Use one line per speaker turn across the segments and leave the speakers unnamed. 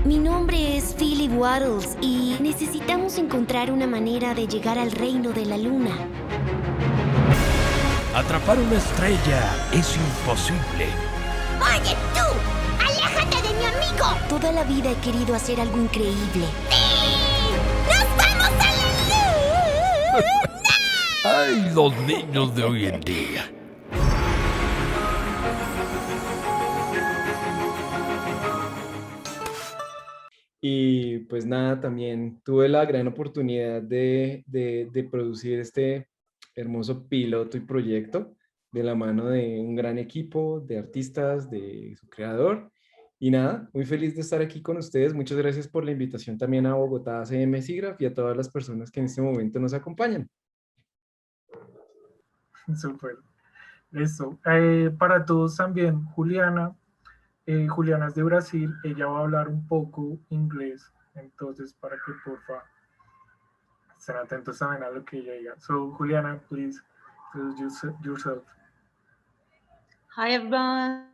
Mi nombre es Philip Waddles y necesitamos encontrar una manera de llegar al reino de la luna.
Atrapar una estrella es imposible.
¡Oye, tú! ¡Aléjate de mi amigo! Toda la vida he querido hacer algo increíble. ¡Sí! ¡Nos vamos a la luna!
¡Ay, los niños de hoy en día!
Y pues nada, también tuve la gran oportunidad de producir este hermoso piloto y proyecto de la mano de un gran equipo de artistas, de su creador. Y nada, muy feliz de estar aquí con ustedes. Muchas gracias por la invitación también a Bogotá CM SIGGRAPH y a todas las personas que en este momento nos acompañan.
Súper. Eso. Para todos también, Juliana. Juliana es de Brasil, ella va a hablar un poco inglés, entonces para que porfa estén atentos también a lo que ella diga. So, Juliana, please introduce yourself.
Hi everyone,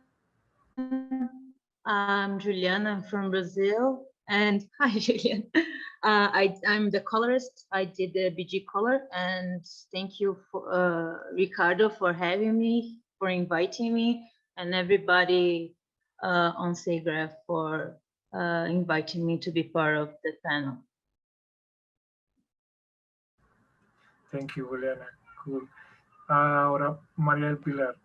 I'm Juliana, I'm from Brazil, and hi Julian. I'm the colorist, I did the BG color, and thank you for Ricardo for having me, for inviting me, and everybody on SIGGRAPH for inviting me to be part of the panel.
Thank you, Juliana. Cool. Ahora, María del Pilar.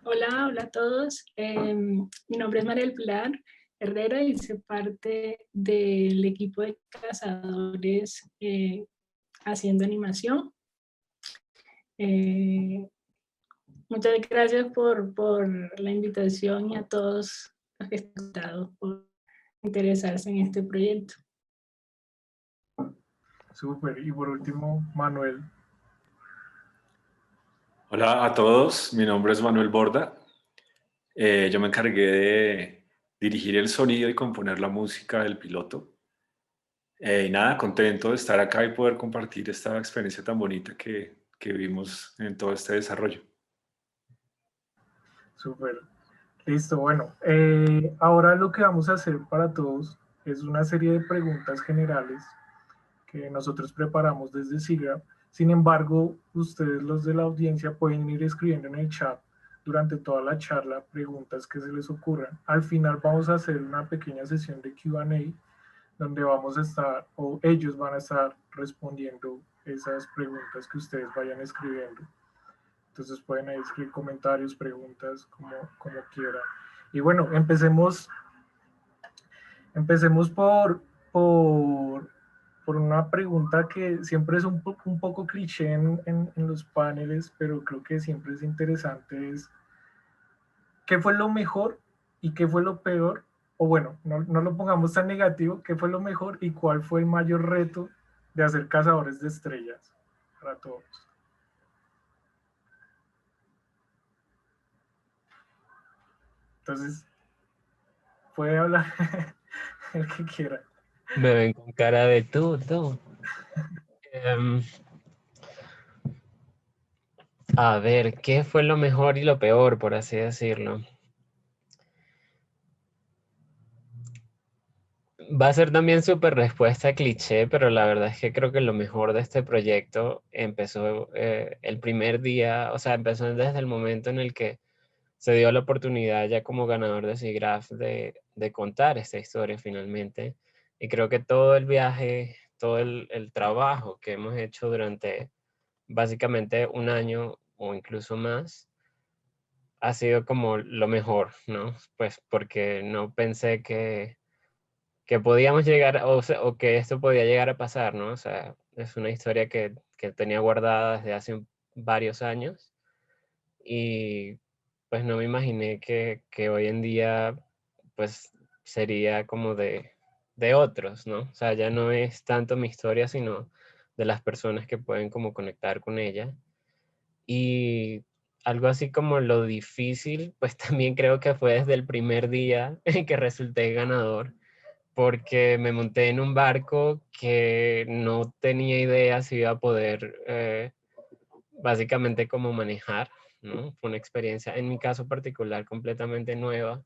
Hola, hola a todos. Mi nombre es María del Pilar Herrera y soy parte del equipo de cazadores haciendo animación. Muchas gracias por la invitación y a todos los que están invitados por interesarse en este proyecto.
Súper. Y por último, Manuel.
Hola a todos, mi nombre es Manuel Borda. Yo me encargué de dirigir el sonido y componer la música del piloto. Y nada, contento de estar acá y poder compartir esta experiencia tan bonita que vimos en todo este desarrollo.
Súper. Listo, bueno. Ahora lo que vamos a hacer para todos es una serie de preguntas generales que nosotros preparamos desde SIGGRAPH. Sin embargo, ustedes, los de la audiencia, pueden ir escribiendo en el chat durante toda la charla preguntas que se les ocurran. Al final vamos a hacer una pequeña sesión de Q&A donde vamos a estar, o ellos van a estar respondiendo esas preguntas que ustedes vayan escribiendo. Entonces pueden ahí escribir comentarios, preguntas, como quieran. Y bueno, empecemos por una pregunta que siempre es un poco cliché en los paneles, pero creo que siempre es interesante, es ¿qué fue lo mejor y qué fue lo peor? O bueno, no lo pongamos tan negativo, ¿qué fue lo mejor y cuál fue el mayor reto de hacer Cazadores de Estrellas para todos? Entonces, puede hablar el que quiera.
Me ven con cara de tú. A ver, ¿qué fue lo mejor y lo peor, por así decirlo? Va a ser también súper respuesta cliché, pero la verdad es que creo que lo mejor de este proyecto empezó el primer día, o sea, empezó desde el momento en el que se dio la oportunidad ya como ganador de SIGGRAPH de contar esta historia finalmente. Y creo que todo el viaje, todo el trabajo que hemos hecho durante básicamente un año o incluso más, ha sido como lo mejor, ¿no? Pues porque no pensé que podíamos llegar, o que esto podía llegar a pasar, ¿no? O sea, es una historia que tenía guardada desde hace varios años y pues no me imaginé que hoy en día pues sería como de otros, ¿no? O sea, ya no es tanto mi historia, sino de las personas que pueden como conectar con ella. Y algo así como lo difícil, pues también creo que fue desde el primer día en que resulté ganador, porque me monté en un barco que no tenía idea si iba a poder básicamente como manejar, ¿no? Fue una experiencia, en mi caso particular, completamente nueva.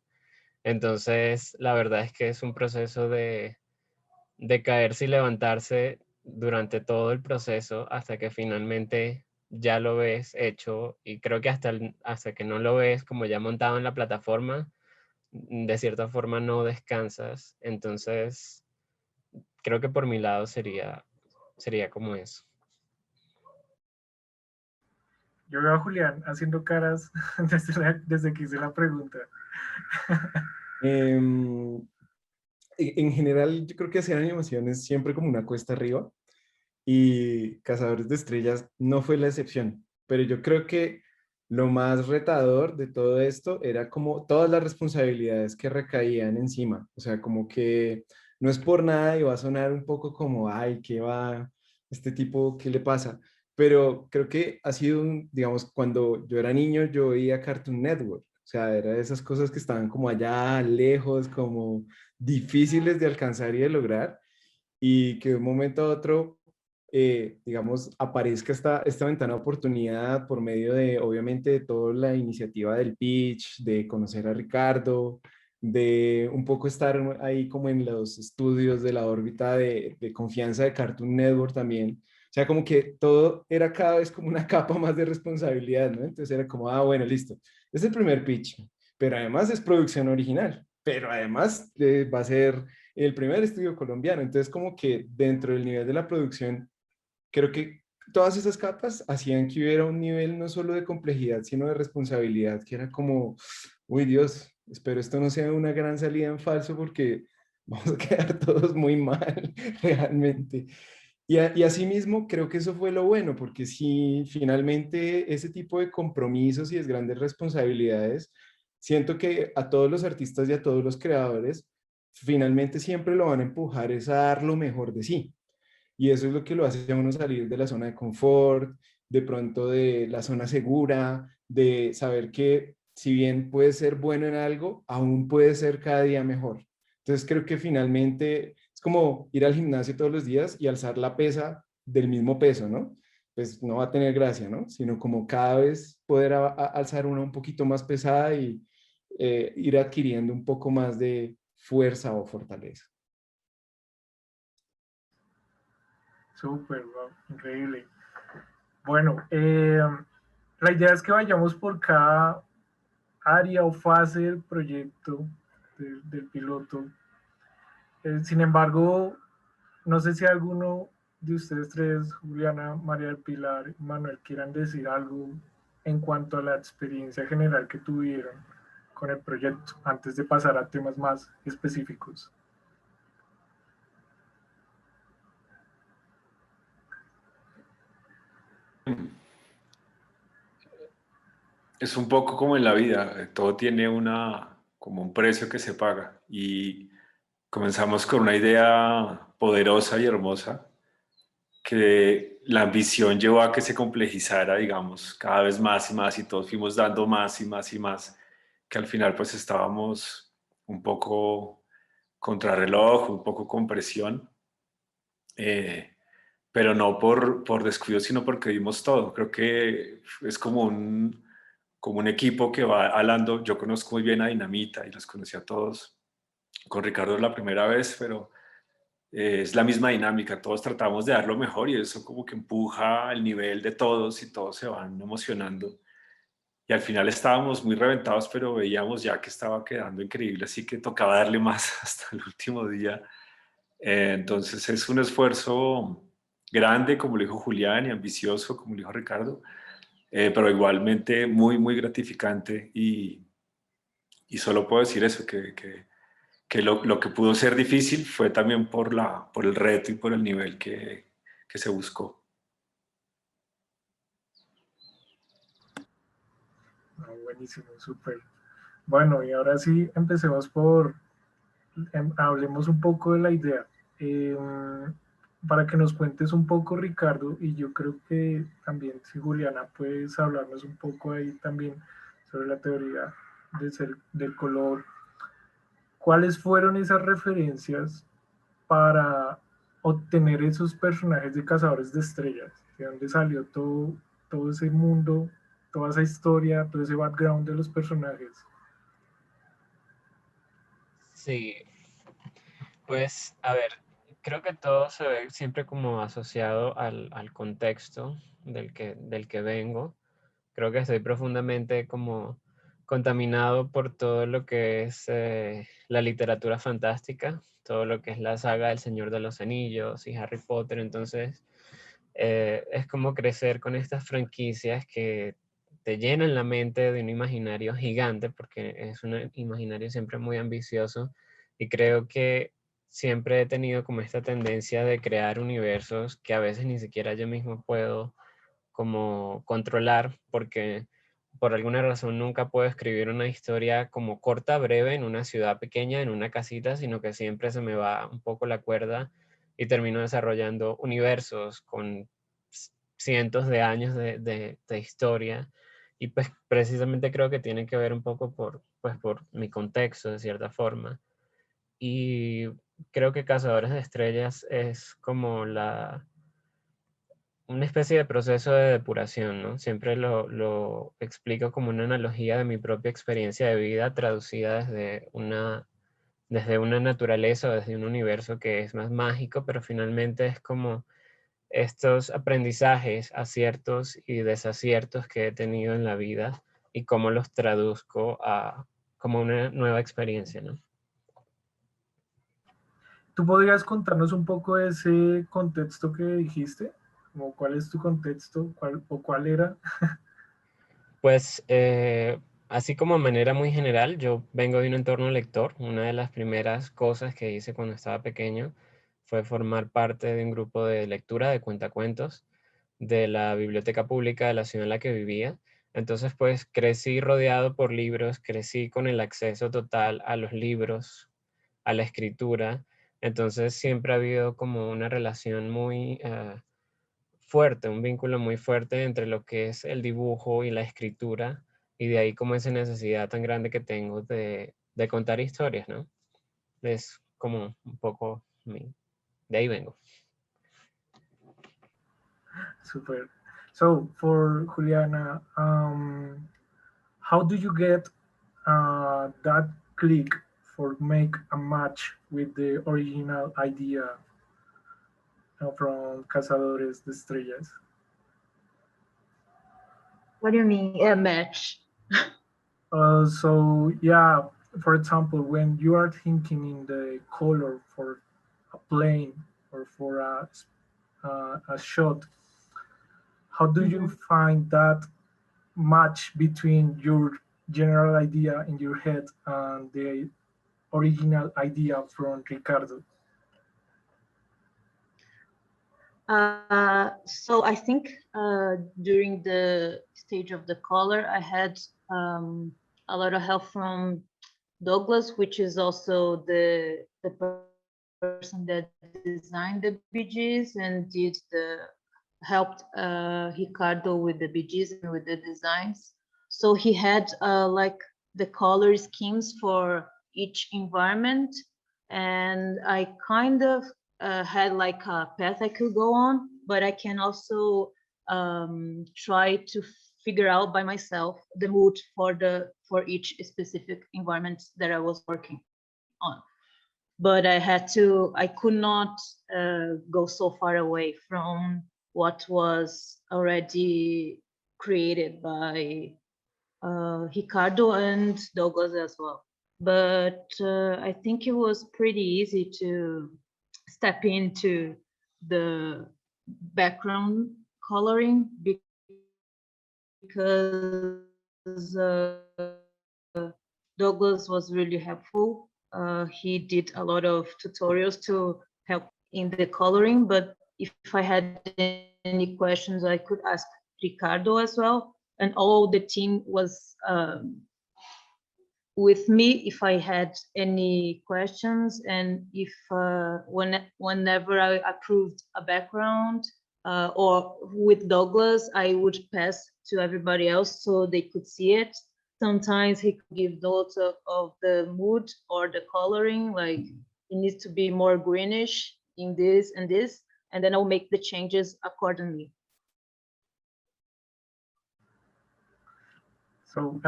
Entonces, la verdad es que es un proceso de caerse y levantarse durante todo el proceso hasta que finalmente ya lo ves hecho, y creo que hasta que no lo ves como ya montado en la plataforma, de cierta forma no descansas. Entonces, creo que por mi lado sería como eso.
Yo veo a Julián haciendo caras desde que hice la pregunta.
Em, en general, yo creo que hacer animación es siempre como una cuesta arriba y Cazadores de Estrellas no fue la excepción, pero yo creo que lo más retador de todo esto era como todas las responsabilidades que recaían encima, o sea, como que no es por nada y va a sonar un poco como, ay, ¿qué va este tipo, qué le pasa? Pero creo que ha sido, digamos, cuando yo era niño, yo veía Cartoon Network, o sea, era de esas cosas que estaban como allá lejos, como difíciles de alcanzar y de lograr, y que de un momento a otro, digamos, aparezca esta ventana de oportunidad por medio de, obviamente, de toda la iniciativa del pitch, de conocer a Ricardo, de un poco estar ahí como en los estudios de la órbita de confianza de Cartoon Network también. O sea, como que todo era cada vez como una capa más de responsabilidad, ¿no? Entonces era como, ah, bueno, listo. Es el primer pitch, pero además es producción original, pero además va a ser el primer estudio colombiano. Entonces, como que dentro del nivel de la producción, creo que todas esas capas hacían que hubiera un nivel no solo de complejidad, sino de responsabilidad, que era como, uy Dios, espero esto no sea una gran salida en falso porque vamos a quedar todos muy mal realmente. Y asimismo, creo que eso fue lo bueno, porque si finalmente ese tipo de compromisos y de grandes responsabilidades, siento que a todos los artistas y a todos los creadores, finalmente siempre lo van a empujar es a dar lo mejor de sí. Y eso es lo que lo hace a uno salir de la zona de confort, de pronto de la zona segura, de saber que si bien puede ser bueno en algo, aún puede ser cada día mejor. Entonces creo que finalmente es como ir al gimnasio todos los días y alzar la pesa del mismo peso, ¿no? Pues no va a tener gracia, ¿no? Sino como cada vez poder alzar una un poquito más pesada y ir adquiriendo un poco más de fuerza o fortaleza.
Súper, wow, increíble. Bueno, la idea es que vayamos por cada área o fase del proyecto del piloto. Sin embargo, no sé si alguno de ustedes tres, Juliana, María del Pilar, Manuel, quieran decir algo en cuanto a la experiencia general que tuvieron con el proyecto, antes de pasar a temas más específicos.
Es un poco como en la vida, todo tiene como un precio que se paga, y comenzamos con una idea poderosa y hermosa que la ambición llevó a que se complejizara, digamos, cada vez más y más, y todos fuimos dando más y más y más, que al final pues estábamos un poco contrarreloj, un poco con presión, eh, pero no por descuido, sino porque dimos todo. Creo que es como un equipo que va alando. Yo conozco muy bien a Dinamita y los conocí a todos. Con Ricardo es la primera vez, pero es la misma dinámica. Todos tratamos de dar lo mejor y eso como que empuja el nivel de todos y todos se van emocionando. Y al final estábamos muy reventados, pero veíamos ya que estaba quedando increíble, así que tocaba darle más hasta el último día. Entonces es un esfuerzo grande, como lo dijo Julián, y ambicioso, como lo dijo Ricardo, pero igualmente muy, muy gratificante, y solo puedo decir eso, que lo que pudo ser difícil fue también por el reto y por el nivel que se buscó.
Buenísimo, súper. Bueno, y ahora sí, empecemos hablemos un poco de la idea. para que nos cuentes un poco, Ricardo, y yo creo que también, si Juliana, puedes hablarnos un poco ahí también sobre la teoría del color. ¿Cuáles fueron esas referencias para obtener esos personajes de Cazadores de Estrellas? ¿De dónde salió todo ese mundo, toda esa historia, todo ese background de los personajes?
Sí, pues a ver, creo que todo se ve siempre como asociado al contexto del que vengo. Creo que estoy profundamente como contaminado por todo lo que es la literatura fantástica, todo lo que es la saga del Señor de los Anillos y Harry Potter. Entonces, es como crecer con estas franquicias que te llenan la mente de un imaginario gigante, porque es un imaginario siempre muy ambicioso, y creo que siempre he tenido como esta tendencia de crear universos que a veces ni siquiera yo mismo puedo como controlar, porque por alguna razón nunca puedo escribir una historia como corta, breve, en una ciudad pequeña, en una casita, sino que siempre se me va un poco la cuerda y termino desarrollando universos con cientos de años de historia. Y pues precisamente creo que tiene que ver un poco pues, por mi contexto, de cierta forma. Y creo que Cazadores de Estrellas es como una especie de proceso de depuración, ¿no? Siempre lo explico como una analogía de mi propia experiencia de vida traducida desde una naturaleza, desde un universo que es más mágico, pero finalmente es como estos aprendizajes, aciertos y desaciertos que he tenido en la vida y cómo los traduzco a como una nueva experiencia, ¿no?
¿Tú podrías contarnos un poco de ese contexto que dijiste? Como ¿cuál es tu contexto? ¿Cuál era?
Pues así como de manera muy general, yo vengo de un entorno lector. Una de las primeras cosas que hice cuando estaba pequeño fue formar parte de un grupo de lectura de cuentacuentos de la biblioteca pública de la ciudad en la que vivía. Entonces, pues crecí rodeado por libros, crecí con el acceso total a los libros, a la escritura. Entonces, siempre ha habido como una relación muy fuerte, un vínculo muy fuerte entre lo que es el dibujo y la escritura, y de ahí como esa necesidad tan grande que tengo de contar historias, ¿no? Es como un poco de ahí vengo.
Super. So for Juliana, how do you get that click for make a match with the original idea from Cazadores de Estrellas?
What do you mean, a match?
So yeah, for example, when you are thinking in the color for a plane or for a shot, how do you find that match between your general idea in your head and the original idea from Ricardo?
So I think during the stage of the color, I had a lot of help from Douglas, which is also the person that designed the BGs and helped Ricardo with the BGs and with the designs. So he had like the color schemes for each environment, and I kind of had like a path I could go on, but I can also try to figure out by myself the mood for each specific environment that I was working on. But I could not go so far away from what was already created by Ricardo and Douglas as well. But I think it was pretty easy to step into the background coloring because Douglas was really helpful. He did a lot of tutorials to help in the coloring, but if I had any questions, I could ask Ricardo as well. And all the team was with me if I had any questions, and if whenever I approved a background or with Douglas, I would pass to everybody else so they could see it. Sometimes he could give notes of the mood or the coloring, like it needs to be more greenish in this and this, and then I'll make the changes accordingly.
So,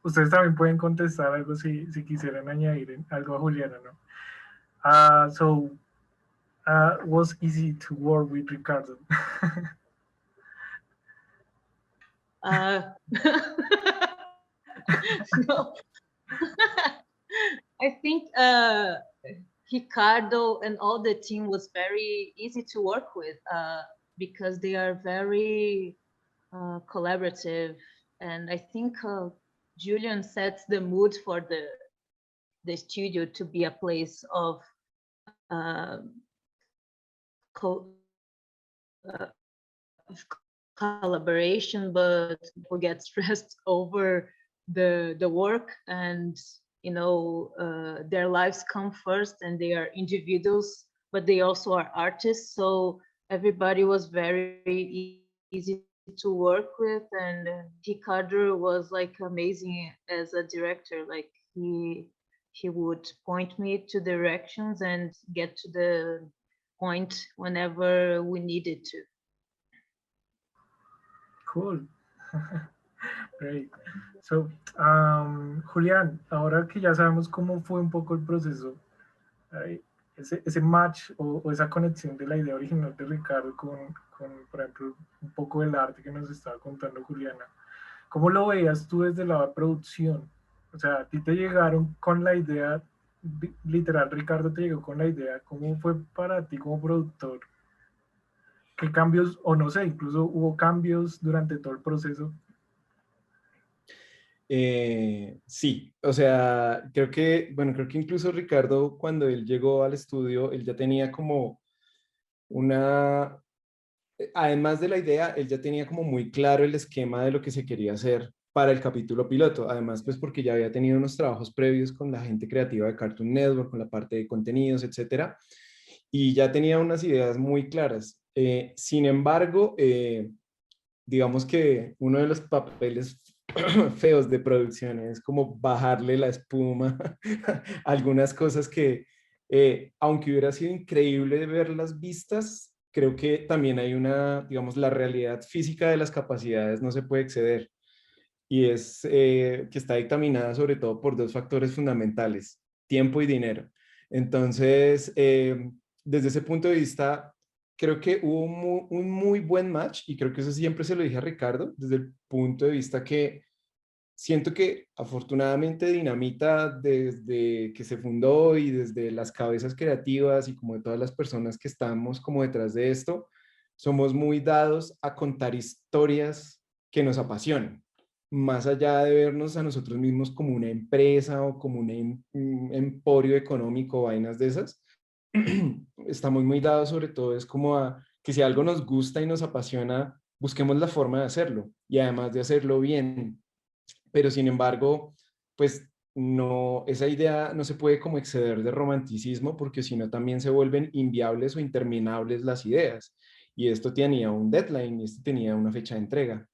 ustedes también pueden contestar algo si quisieran añadir algo a Juliana, ¿no? Was easy to work with Ricardo?
No. I think Ricardo and all the team was very easy to work with because they are very collaborative, and I think Julian sets the mood for the studio to be a place of collaboration, but people get stressed over the work, and you know their lives come first, and they are individuals, but they also are artists. So everybody was very easy to work with, and Ricardo was like amazing as a director. Like he would point me to directions and get to the point whenever we needed to.
Cool. Great. So, Julián, ahora que ya sabemos cómo fue un poco el proceso, ese match o esa conexión de la idea original de Ricardo con, por ejemplo, un poco del arte que nos estaba contando Juliana, ¿cómo lo veías tú desde la producción? O sea, a ti te llegaron con la idea, literal, Ricardo te llegó con la idea, ¿cómo fue para ti como productor? ¿Qué cambios, o no sé, incluso hubo cambios durante todo el proceso?
Sí, o sea, creo que incluso Ricardo, cuando él llegó al estudio, él ya tenía como además de la idea, él ya tenía como muy claro el esquema de lo que se quería hacer para el capítulo piloto. Además, pues porque ya había tenido unos trabajos previos con la gente creativa de Cartoon Network, con la parte de contenidos, etcétera, y ya tenía unas ideas muy claras. Sin embargo, digamos que uno de los papeles feos de producción es como bajarle la espuma a algunas cosas que, aunque hubiera sido increíble verlas vistas, creo que también hay digamos, la realidad física de las capacidades no se puede exceder, y es que está dictaminada sobre todo por dos factores fundamentales: tiempo y dinero. Entonces, desde ese punto de vista, creo que hubo un muy buen match, y creo que eso siempre se lo dije a Ricardo, desde el punto de vista que siento que afortunadamente Dinamita, desde que se fundó y desde las cabezas creativas y como de todas las personas que estamos como detrás de esto, somos muy dados a contar historias que nos apasionan, más allá de vernos a nosotros mismos como una empresa o como un emporio económico, vainas de esas. Estamos muy dados sobre todo es como a que si algo nos gusta y nos apasiona, busquemos la forma de hacerlo, y además de hacerlo bien. Pero sin embargo, pues no, esa idea no se puede como exceder de romanticismo, porque si no también se vuelven inviables o interminables las ideas. Y esto tenía un deadline, y esto tenía una fecha de entrega.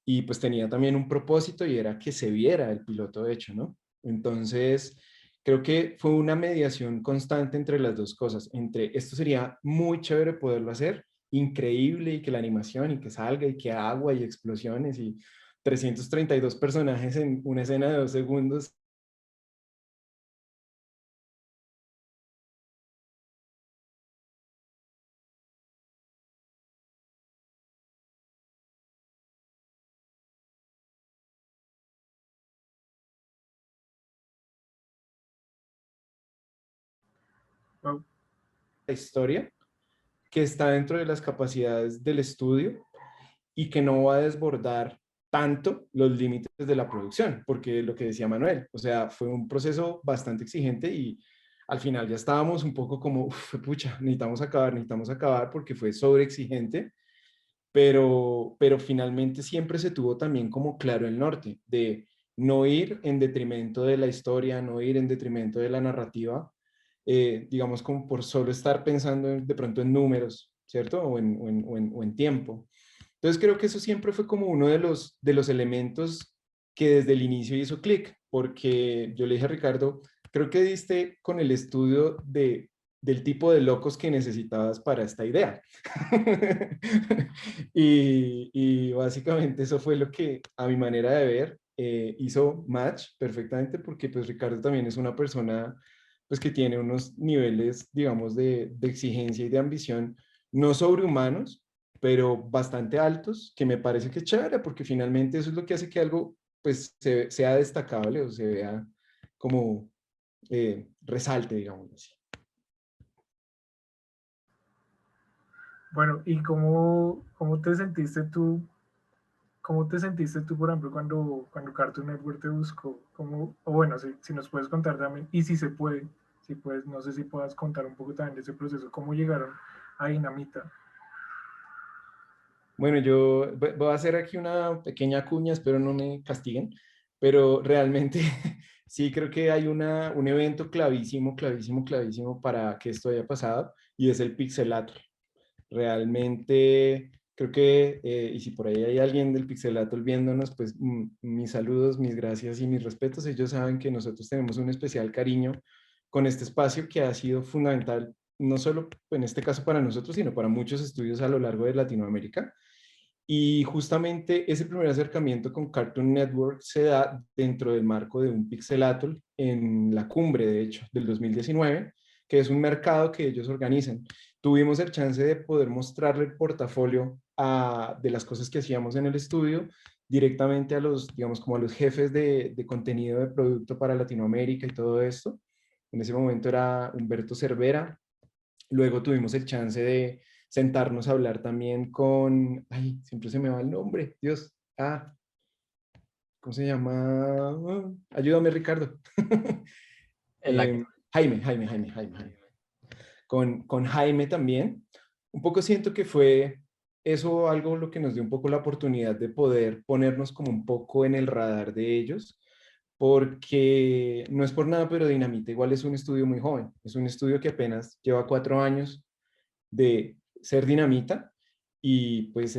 Y pues tenía también un propósito, y era que se viera el piloto hecho, ¿no? Entonces, creo que fue una mediación constante entre las dos cosas, entre esto sería muy chévere poderlo hacer, increíble, y que la animación, y que salga, y que agua, y explosiones, y 332 personajes en una escena de 2 segundos.
Wow.
La historia que está dentro de las capacidades del estudio y que no va a desbordar tanto los límites de la producción, porque lo que decía Manuel, o sea, fue un proceso bastante exigente, y al final ya estábamos un poco como, pucha, necesitamos acabar porque fue sobreexigente, pero finalmente siempre se tuvo también como claro el norte de no ir en detrimento de la historia, no ir en detrimento de la narrativa, digamos como por solo estar pensando de pronto en números, ¿cierto? O en tiempo. Entonces creo que eso siempre fue como uno de los elementos que desde el inicio hizo clic, porque yo le dije a Ricardo, creo que diste con el estudio del tipo de locos que necesitabas para esta idea. Y básicamente eso fue lo que a mi manera de ver hizo match perfectamente, porque pues Ricardo también es una persona pues que tiene unos niveles, digamos, de exigencia y de ambición no sobrehumanos, pero bastante altos, que me parece que es chévere, porque finalmente eso es lo que hace que algo pues sea destacable o se vea como resalte, digamos así.
Bueno, ¿y cómo te sentiste tú? ¿Cómo te sentiste tú, por ejemplo, cuando Cartoon Network te buscó? O bueno, si nos puedes contar también, y si se puede, si puedes, no sé si puedas contar un poco también de ese proceso, cómo llegaron a Dinamita.
Bueno, yo voy a hacer aquí una pequeña cuña, espero no me castiguen, pero realmente sí creo que hay un evento clavísimo, clavísimo, clavísimo para que esto haya pasado, y es el Pixelatl. Realmente creo que, y si por ahí hay alguien del Pixelatl viéndonos, pues mis saludos, mis gracias y mis respetos. Ellos saben que nosotros tenemos un especial cariño con este espacio que ha sido fundamental, no solo en este caso para nosotros, sino para muchos estudios a lo largo de Latinoamérica. Y justamente ese primer acercamiento con Cartoon Network se da dentro del marco de un Pixelatl en la cumbre, de hecho, del 2019, que es un mercado que ellos organizan. Tuvimos el chance de poder mostrarle el portafolio de las cosas que hacíamos en el estudio directamente a los, digamos, como a los jefes de contenido de producto para Latinoamérica y todo esto. En ese momento era Humberto Cervera. Luego tuvimos el chance de sentarnos a hablar también con, ay, siempre se me va el nombre, Dios, ¿cómo se llama? Ayúdame, Ricardo. Jaime. Con Jaime también. Un poco siento que fue eso algo lo que nos dio un poco la oportunidad de poder ponernos como un poco en el radar de ellos, porque no es por nada, pero Dinamita igual es un estudio muy joven, es un estudio que apenas lleva 4 años de ser Dinamita y pues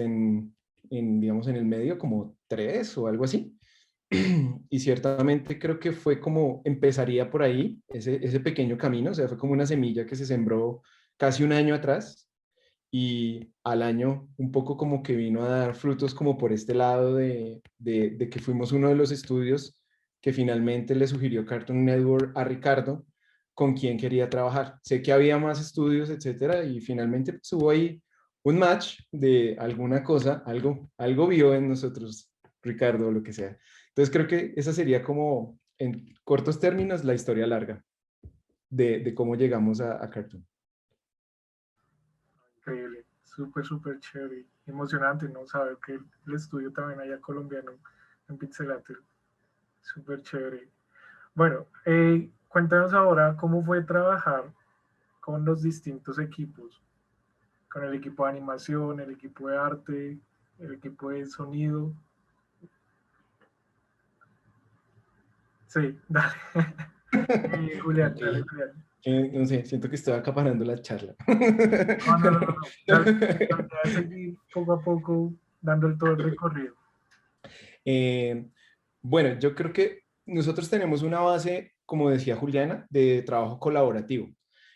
digamos, en el medio como 3 o algo así. Y ciertamente creo que fue como empezaría por ahí ese pequeño camino, o sea, fue como una semilla que se sembró casi un año atrás y al año un poco como que vino a dar frutos como por este lado de que fuimos uno de los estudios que finalmente le sugirió Cartoon Network a Ricardo con quien quería trabajar. Sé que había más estudios, etcétera, y finalmente pues, hubo ahí un match de alguna cosa, algo vio en nosotros, Ricardo, o lo que sea. Entonces creo que esa sería como, en cortos términos, la historia larga de cómo llegamos a Cartoon.
Increíble, súper chévere, emocionante, ¿no? Saber que el estudio también haya colombiano en Pixelatl, súper chévere. Bueno, cuéntanos ahora cómo fue trabajar con los distintos equipos, con el equipo de animación, el equipo de arte, el equipo de sonido. Sí, dale. Julián,
Ok.
dale, Julián.
No sé, siento que estoy acaparando la charla.
No. Ya a seguir poco a poco dando todo el recorrido.
Bueno, yo creo que nosotros tenemos una base, como decía Juliana, de trabajo colaborativo.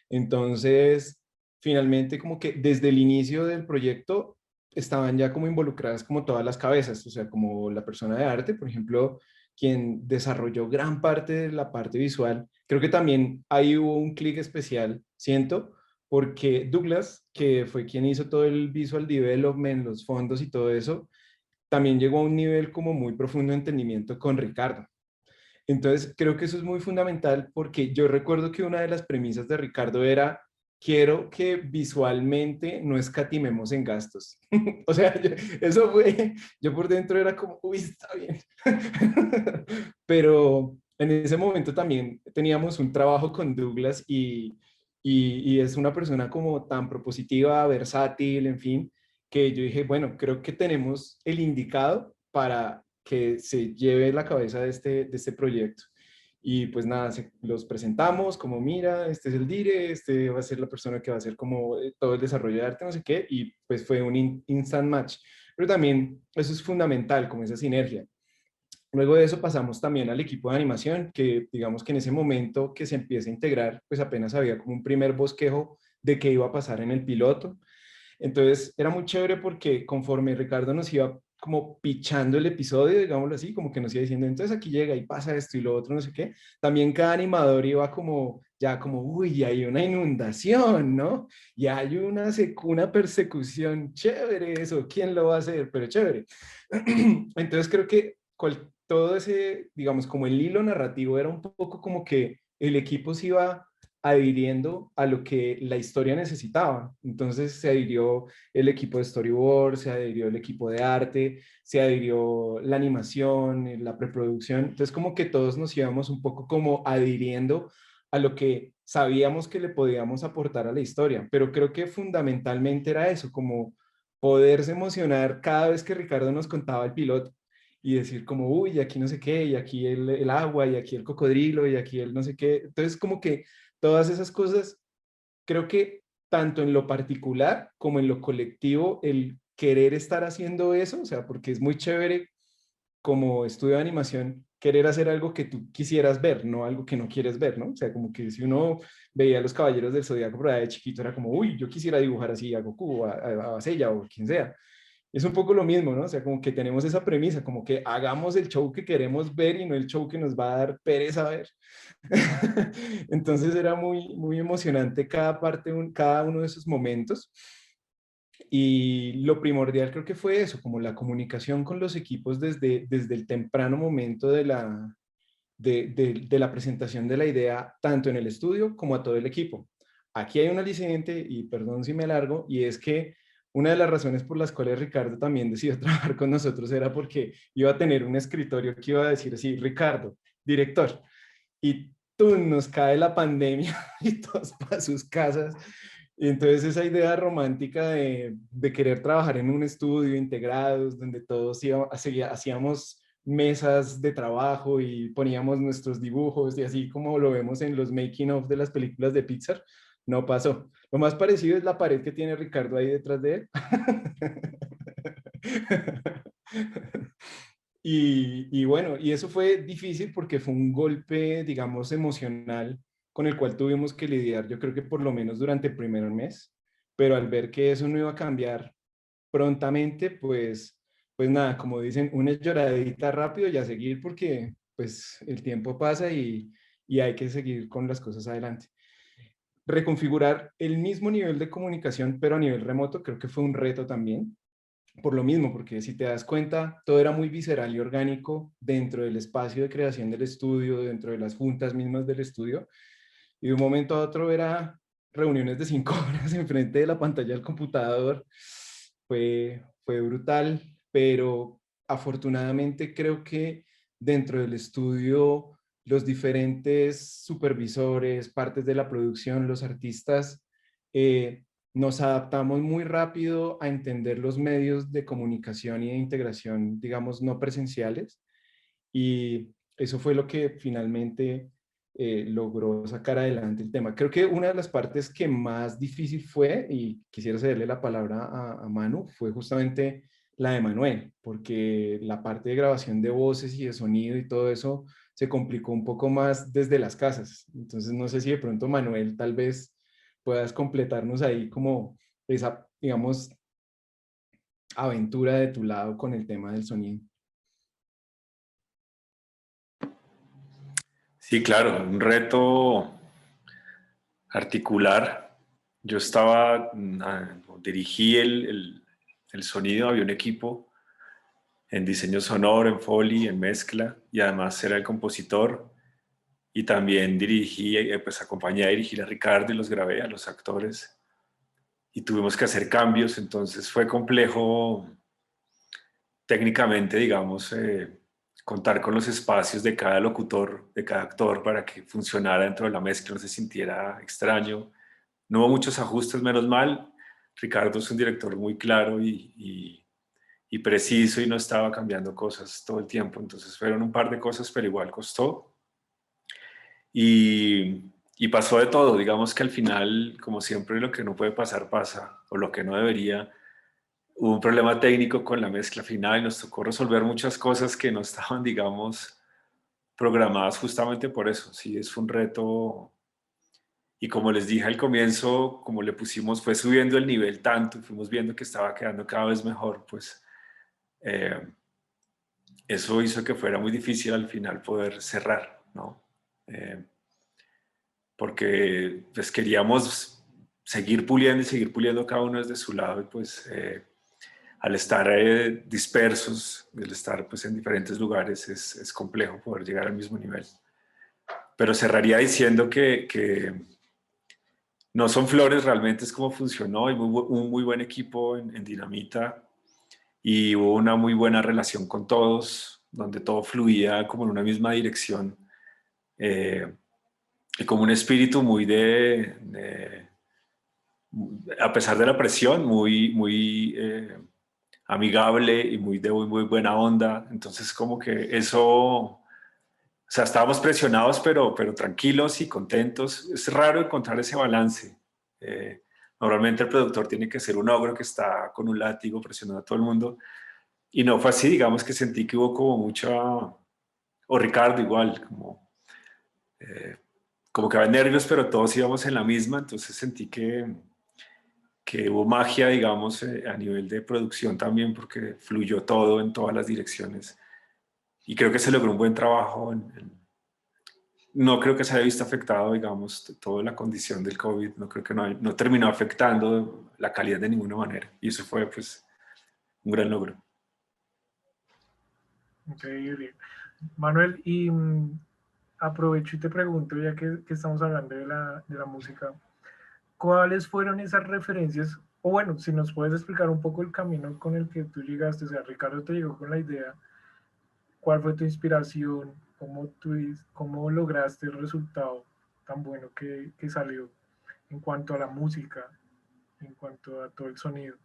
Entonces, finalmente, como que desde el inicio del proyecto estaban ya como involucradas como todas las cabezas, o sea, como la persona de arte, por ejemplo, quien desarrolló gran parte de la parte visual. Creo que también ahí hubo un clic especial, siento, porque Douglas, que fue quien hizo todo el visual development, los fondos y todo eso, también llegó a un nivel como muy profundo de entendimiento con Ricardo. Entonces, creo que eso es muy fundamental porque yo recuerdo que una de las premisas de Ricardo era, quiero que visualmente no escatimemos en gastos. O sea, eso fue, yo por dentro era como, uy, está bien. Pero en ese momento también teníamos un trabajo con Douglas y es una persona como tan propositiva, versátil, en fin, que yo dije, bueno, creo que tenemos el indicado para que se lleve la cabeza de este proyecto. Y pues nada, los presentamos como, mira, este es el dire, este va a ser la persona que va a hacer como todo el desarrollo de arte, no sé qué, y pues fue un instant match. Pero también eso es fundamental, como esa sinergia. Luego de eso pasamos también al equipo de animación, que digamos que en ese momento que se empieza a integrar, pues apenas había como un primer bosquejo de qué iba a pasar en el piloto. Entonces era muy chévere porque conforme Ricardo nos iba como pichando el episodio, digámoslo así, como que nos iba diciendo, entonces aquí llega y pasa esto y lo otro, no sé qué, también cada animador iba como, ya como, uy, hay una inundación, ¿no? Y hay una persecución, chévere eso, ¿quién lo va a hacer? Pero chévere. Entonces creo que todo ese, digamos, como el hilo narrativo era un poco como que el equipo se iba adhiriendo a lo que la historia necesitaba. Entonces se adhirió el equipo de storyboard, se adhirió el equipo de arte, se adhirió la animación, la preproducción. Entonces como que todos nos íbamos un poco como adhiriendo a lo que sabíamos que le podíamos aportar a la historia. Pero creo que fundamentalmente era eso, como poderse emocionar cada vez que Ricardo nos contaba el piloto y decir como, uy, y aquí no sé qué, y aquí el agua, y aquí el cocodrilo, y aquí el no sé qué. Entonces como que todas esas cosas, creo que tanto en lo particular como en lo colectivo, el querer estar haciendo eso, o sea, porque es muy chévere como estudio de animación, querer hacer algo que tú quisieras ver, no algo que no quieres ver, ¿no? O sea, como que si uno veía a los Caballeros del Zodíaco por ahí de chiquito, era como, uy, yo quisiera dibujar así a Goku, a Seiya o quien sea. Es un poco lo mismo, ¿no? O sea, como que tenemos esa premisa, como que hagamos el show que queremos ver y no el show que nos va a dar pereza ver. Entonces era muy, muy emocionante cada parte, cada uno de esos momentos. Y lo primordial creo que fue eso, como la comunicación con los equipos desde el temprano momento de la presentación de la idea, tanto en el estudio como a todo el equipo. Aquí hay un aliciente, y perdón si me alargo, y es que una de las razones por las cuales Ricardo también decidió trabajar con nosotros era porque iba a tener un escritorio que iba a decir así, Ricardo, director, y tú nos cae la pandemia y todos para sus casas. Y entonces esa idea romántica de querer trabajar en un estudio integrados, donde todos hacíamos mesas de trabajo y poníamos nuestros dibujos y así como lo vemos en los making of de las películas de Pixar, no pasó. Lo más parecido es la pared que tiene Ricardo ahí detrás de él. Y bueno, y eso fue difícil porque fue un golpe, digamos, emocional con el cual tuvimos que lidiar, yo creo que por lo menos durante el primer mes, pero al ver que eso no iba a cambiar prontamente, pues nada, como dicen, una lloradita rápido y a seguir porque pues el tiempo pasa y hay que seguir con las cosas adelante. Reconfigurar el mismo nivel de comunicación, pero a nivel remoto, creo que fue un reto también, por lo mismo, porque si te das cuenta, todo era muy visceral y orgánico dentro del espacio de creación del estudio, dentro de las juntas mismas del estudio, y de un momento a otro era reuniones de 5 horas enfrente de la pantalla del computador. Fue brutal, pero afortunadamente creo que dentro del estudio los diferentes supervisores, partes de la producción, los artistas, nos adaptamos muy rápido a entender los medios de comunicación y de integración, digamos, no presenciales. Y eso fue lo que finalmente logró sacar adelante el tema. Creo que una de las partes que más difícil fue, y quisiera cederle la palabra a Manu, fue justamente la de Manuel, porque la parte de grabación de voces y de sonido y todo eso se complicó un poco más desde las casas. Entonces no sé si de pronto Manuel tal vez puedas completarnos ahí como esa, digamos, aventura de tu lado con el tema del sonido.
Sí, claro, un reto articular. Yo dirigí el sonido, había un equipo en diseño sonoro, en Foley, en mezcla, y además era el compositor. Y también dirigí, pues acompañé a dirigir a Ricardo y los grabé a los actores. Y tuvimos que hacer cambios, entonces fue complejo técnicamente, digamos, contar con los espacios de cada locutor, de cada actor, para que funcionara dentro de la mezcla, no se sintiera extraño. No hubo muchos ajustes, menos mal. Ricardo es un director muy claro y y preciso y no estaba cambiando cosas todo el tiempo. Entonces fueron un par de cosas, pero igual costó. Y pasó de todo. Digamos que al final, como siempre, lo que no puede pasar pasa, o lo que no debería. Hubo un problema técnico con la mezcla final y nos tocó resolver muchas cosas que no estaban, digamos, programadas justamente por eso. Sí, es un reto. Y como les dije al comienzo, como le pusimos, fue subiendo el nivel tanto y fuimos viendo que estaba quedando cada vez mejor, pues eso hizo que fuera muy difícil al final poder cerrar, ¿no? Porque pues queríamos seguir puliendo y seguir puliendo cada uno desde su lado y pues al estar dispersos, al estar pues en diferentes lugares es complejo poder llegar al mismo nivel. Pero cerraría diciendo que no son flores, realmente es como funcionó. Hay un muy buen equipo en Dinamita y hubo una muy buena relación con todos, donde todo fluía como en una misma dirección y como un espíritu muy a pesar de la presión, muy amigable y muy muy buena onda. Entonces como que eso, o sea, estábamos presionados pero tranquilos y contentos. Es raro encontrar ese balance. Normalmente el productor tiene que ser un ogro que está con un látigo presionando a todo el mundo y no fue así. Digamos que sentí que hubo como mucha, o Ricardo igual, como que había nervios pero todos íbamos en la misma. Entonces sentí que hubo magia, digamos, a nivel de producción también, porque fluyó todo en todas las direcciones. Y creo que se logró un buen trabajo. No creo que se haya visto afectado, digamos, toda la condición del COVID. No creo que no terminó afectando la calidad de ninguna manera. Y eso fue, pues, un gran logro.
Increíble. Manuel, y aprovecho y te pregunto, ya que estamos hablando de la música, ¿cuáles fueron esas referencias? O bueno, si nos puedes explicar un poco el camino con el que tú llegaste, o sea, Ricardo te llegó con la idea, ¿cuál fue tu inspiración? ¿Cómo lograste el resultado tan bueno que salió en cuanto a la música, en cuanto a todo el sonido?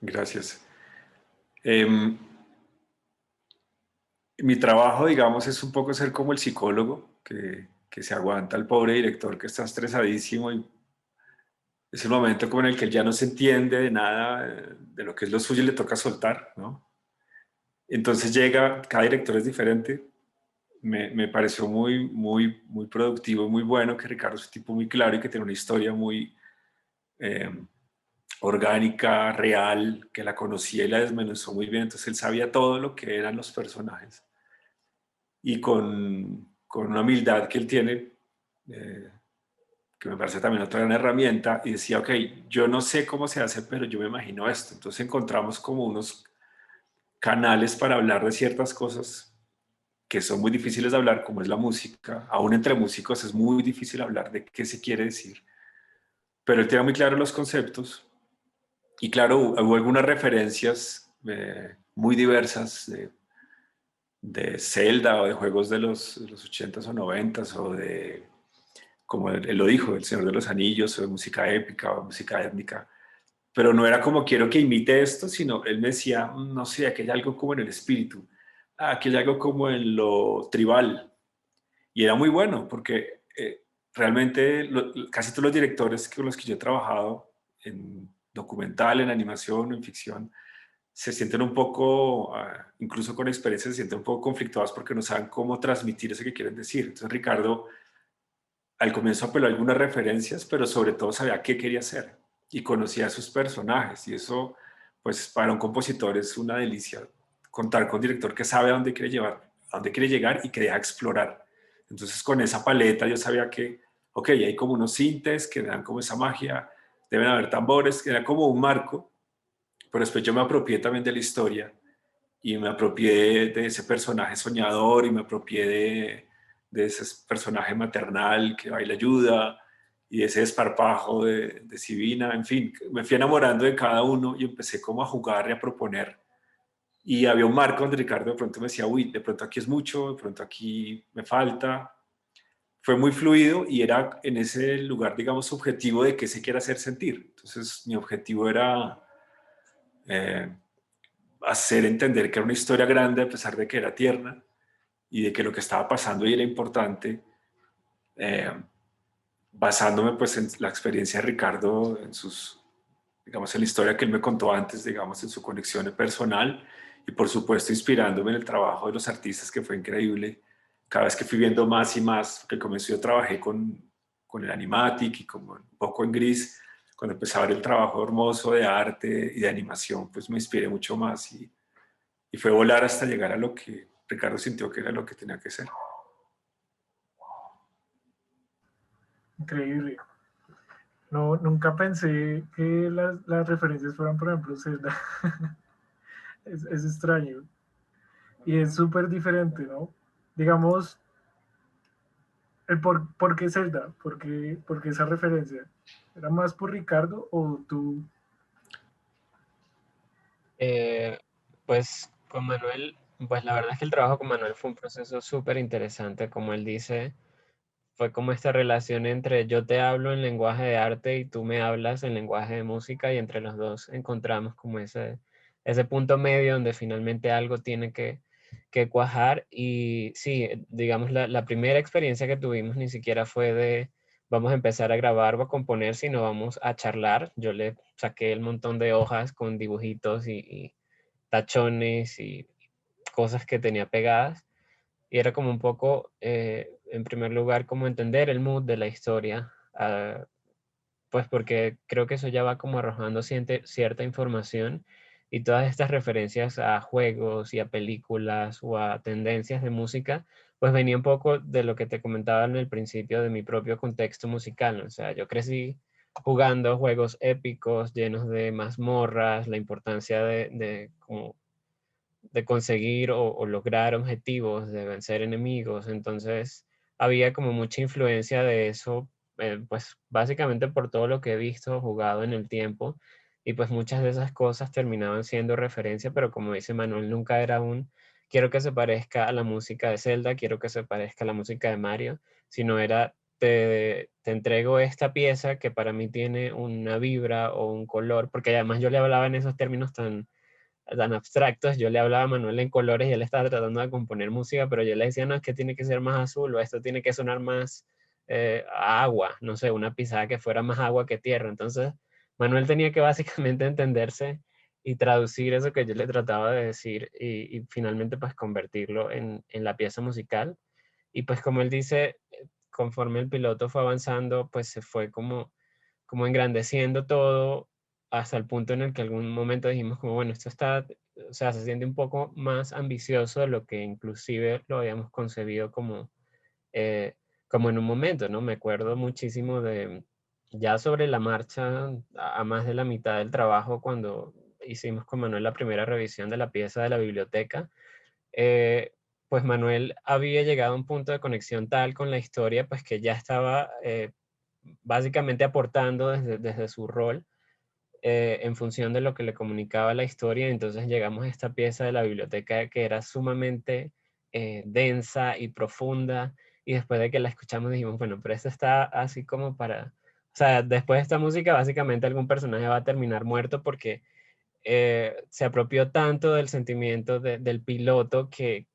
Gracias. Mi trabajo, digamos, es un poco ser como el psicólogo que se aguanta al pobre director que está estresadísimo y es el momento como en el que él ya no se entiende de nada, de lo que es lo suyo y le toca soltar, ¿no? Entonces llega, cada director es diferente. Me pareció muy productivo, muy bueno que Ricardo es un tipo muy claro y que tiene una historia muy orgánica, real, que la conocía y la desmenuzó muy bien. Entonces él sabía todo lo que eran los personajes. Y con una humildad que él tiene, que me parece también otra gran herramienta, y decía, ok, yo no sé cómo se hace, pero yo me imagino esto. Entonces encontramos como unos canales para hablar de ciertas cosas que son muy difíciles de hablar, como es la música. Aún entre músicos es muy difícil hablar de qué se quiere decir. Pero él tiene muy claro los conceptos. Y claro, hubo algunas referencias muy diversas de Zelda o de juegos de los 80s o 90s o de, como él lo dijo, El Señor de los Anillos o de música épica o música étnica. Pero no era como quiero que imite esto, sino él me decía, no sé, aquí hay algo como en el espíritu, aquí hay algo como en lo tribal. Y era muy bueno porque realmente casi todos los directores con los que yo he trabajado en documental, en animación, en ficción, se sienten un poco, incluso con experiencia, se sienten un poco conflictuados porque no saben cómo transmitir eso que quieren decir. Entonces Ricardo al comienzo apeló a algunas referencias, pero sobre todo sabía qué quería hacer y conocía a sus personajes. Y eso, pues para un compositor es una delicia, contar con un director que sabe a dónde quiere llegar y que deja explorar. Entonces con esa paleta yo sabía que, ok, hay como unos sintes que dan como esa magia, deben haber tambores, que era como un marco, pero después yo me apropié también de la historia y me apropié de ese personaje soñador y me apropié de ese personaje maternal que baila ayuda y ese desparpajo de Sibina. En fin, me fui enamorando de cada uno y empecé como a jugar y a proponer. Y había un marco donde Ricardo de pronto me decía, uy, de pronto aquí es mucho, de pronto aquí me falta. Fue muy fluido y era en ese lugar, digamos, objetivo de qué se quiere hacer sentir. Entonces mi objetivo era hacer entender que era una historia grande a pesar de que era tierna y de que lo que estaba pasando ahí era importante, basándome pues en la experiencia de Ricardo, en sus, digamos, en la historia que él me contó antes, digamos, en su conexión personal y por supuesto inspirándome en el trabajo de los artistas, que fue increíble. Cada vez que fui viendo más y más, porque comenzó yo trabajé con el Animatic y como un poco en Gris, cuando empecé a ver el trabajo hermoso de arte y de animación, pues me inspiré mucho más y fue volar hasta llegar a lo que Ricardo sintió que era lo que tenía que ser.
Increíble. No, nunca pensé que las referencias fueran, por ejemplo, Zelda. Es extraño. Y es súper diferente, ¿no? Digamos, ¿por qué Zelda? ¿Por qué esa referencia? ¿Era más por Ricardo o tú?
Pues con Manuel, pues la verdad es que el trabajo con Manuel fue un proceso súper interesante, como él dice, fue como esta relación entre yo te hablo en lenguaje de arte y tú me hablas en lenguaje de música y entre los dos encontramos como ese punto medio donde finalmente algo tiene que cuajar y sí, digamos, la primera experiencia que tuvimos ni siquiera fue de vamos a empezar a grabar o a componer, sino vamos a charlar. Yo le saqué el montón de hojas con dibujitos y tachones y cosas que tenía pegadas. Y era como un poco, en primer lugar, como entender el mood de la historia, pues porque creo que eso ya va como arrojando cierta información y todas estas referencias a juegos y a películas o a tendencias de música, pues venía un poco de lo que te comentaba en el principio de mi propio contexto musical, ¿no? O sea, yo crecí jugando juegos épicos llenos de mazmorras, la importancia de como de conseguir o lograr objetivos, de vencer enemigos. Entonces, había como mucha influencia de eso, pues básicamente por todo lo que he visto, jugado en el tiempo. Y pues muchas de esas cosas terminaban siendo referencia, pero como dice Manuel, nunca era un, quiero que se parezca a la música de Zelda, quiero que se parezca a la música de Mario, sino era, te entrego esta pieza que para mí tiene una vibra o un color, porque además yo le hablaba en esos términos tan abstractos. Yo le hablaba a Manuel en colores y él estaba tratando de componer música, pero yo le decía, no, es que tiene que ser más azul o esto tiene que sonar más a agua, no sé, una pisada que fuera más agua que tierra. Entonces, Manuel tenía que básicamente entenderse y traducir eso que yo le trataba de decir y finalmente pues convertirlo en la pieza musical. Y pues como él dice, conforme el piloto fue avanzando, pues se fue como engrandeciendo todo hasta el punto en el que algún momento dijimos como, bueno, esto está, o sea, se siente un poco más ambicioso de lo que inclusive lo habíamos concebido eh, como en un momento, ¿no? Me acuerdo muchísimo de, ya sobre la marcha, a más de la mitad del trabajo, cuando hicimos con Manuel la primera revisión de la pieza de la biblioteca, eh, pues Manuel había llegado a un punto de conexión tal con la historia, pues que ya estaba básicamente aportando desde su rol en función de lo que le comunicaba la historia. Entonces llegamos a esta pieza de la biblioteca que era sumamente densa y profunda. Y después de que la escuchamos dijimos, bueno, pero esto está así como para... O sea, después de esta música básicamente algún personaje va a terminar muerto porque se apropió tanto del sentimiento del piloto que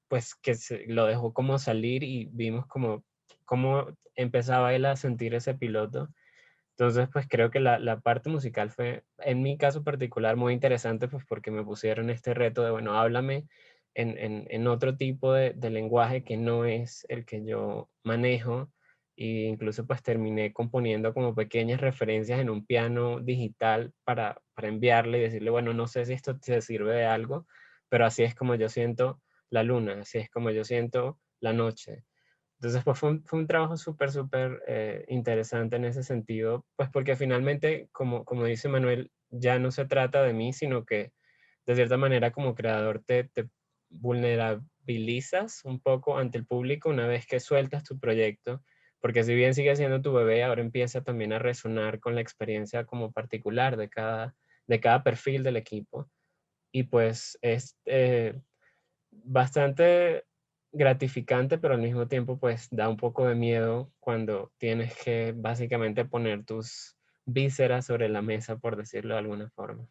pues que lo dejó como salir y vimos como empezaba él a sentir ese piloto. Entonces, pues creo que la parte musical fue, en mi caso particular, muy interesante, pues porque me pusieron este reto de, bueno, háblame en otro tipo de lenguaje que no es el que yo manejo. E incluso pues terminé componiendo como pequeñas referencias en un piano digital para enviarle y decirle, bueno, no sé si esto te sirve de algo, pero así es como yo siento la luna, así es como yo siento la noche. Entonces, pues fue un trabajo súper interesante en ese sentido, pues porque finalmente, como dice Manuel, ya no se trata de mí, sino que de cierta manera como creador te vulnerabilizas un poco ante el público una vez que sueltas tu proyecto, porque si bien sigue siendo tu bebé, ahora empieza también a resonar con la experiencia como particular de cada perfil del equipo. Y pues es bastante gratificante, pero al mismo tiempo pues da un poco de miedo cuando tienes que básicamente poner tus vísceras sobre la mesa, por decirlo de alguna forma.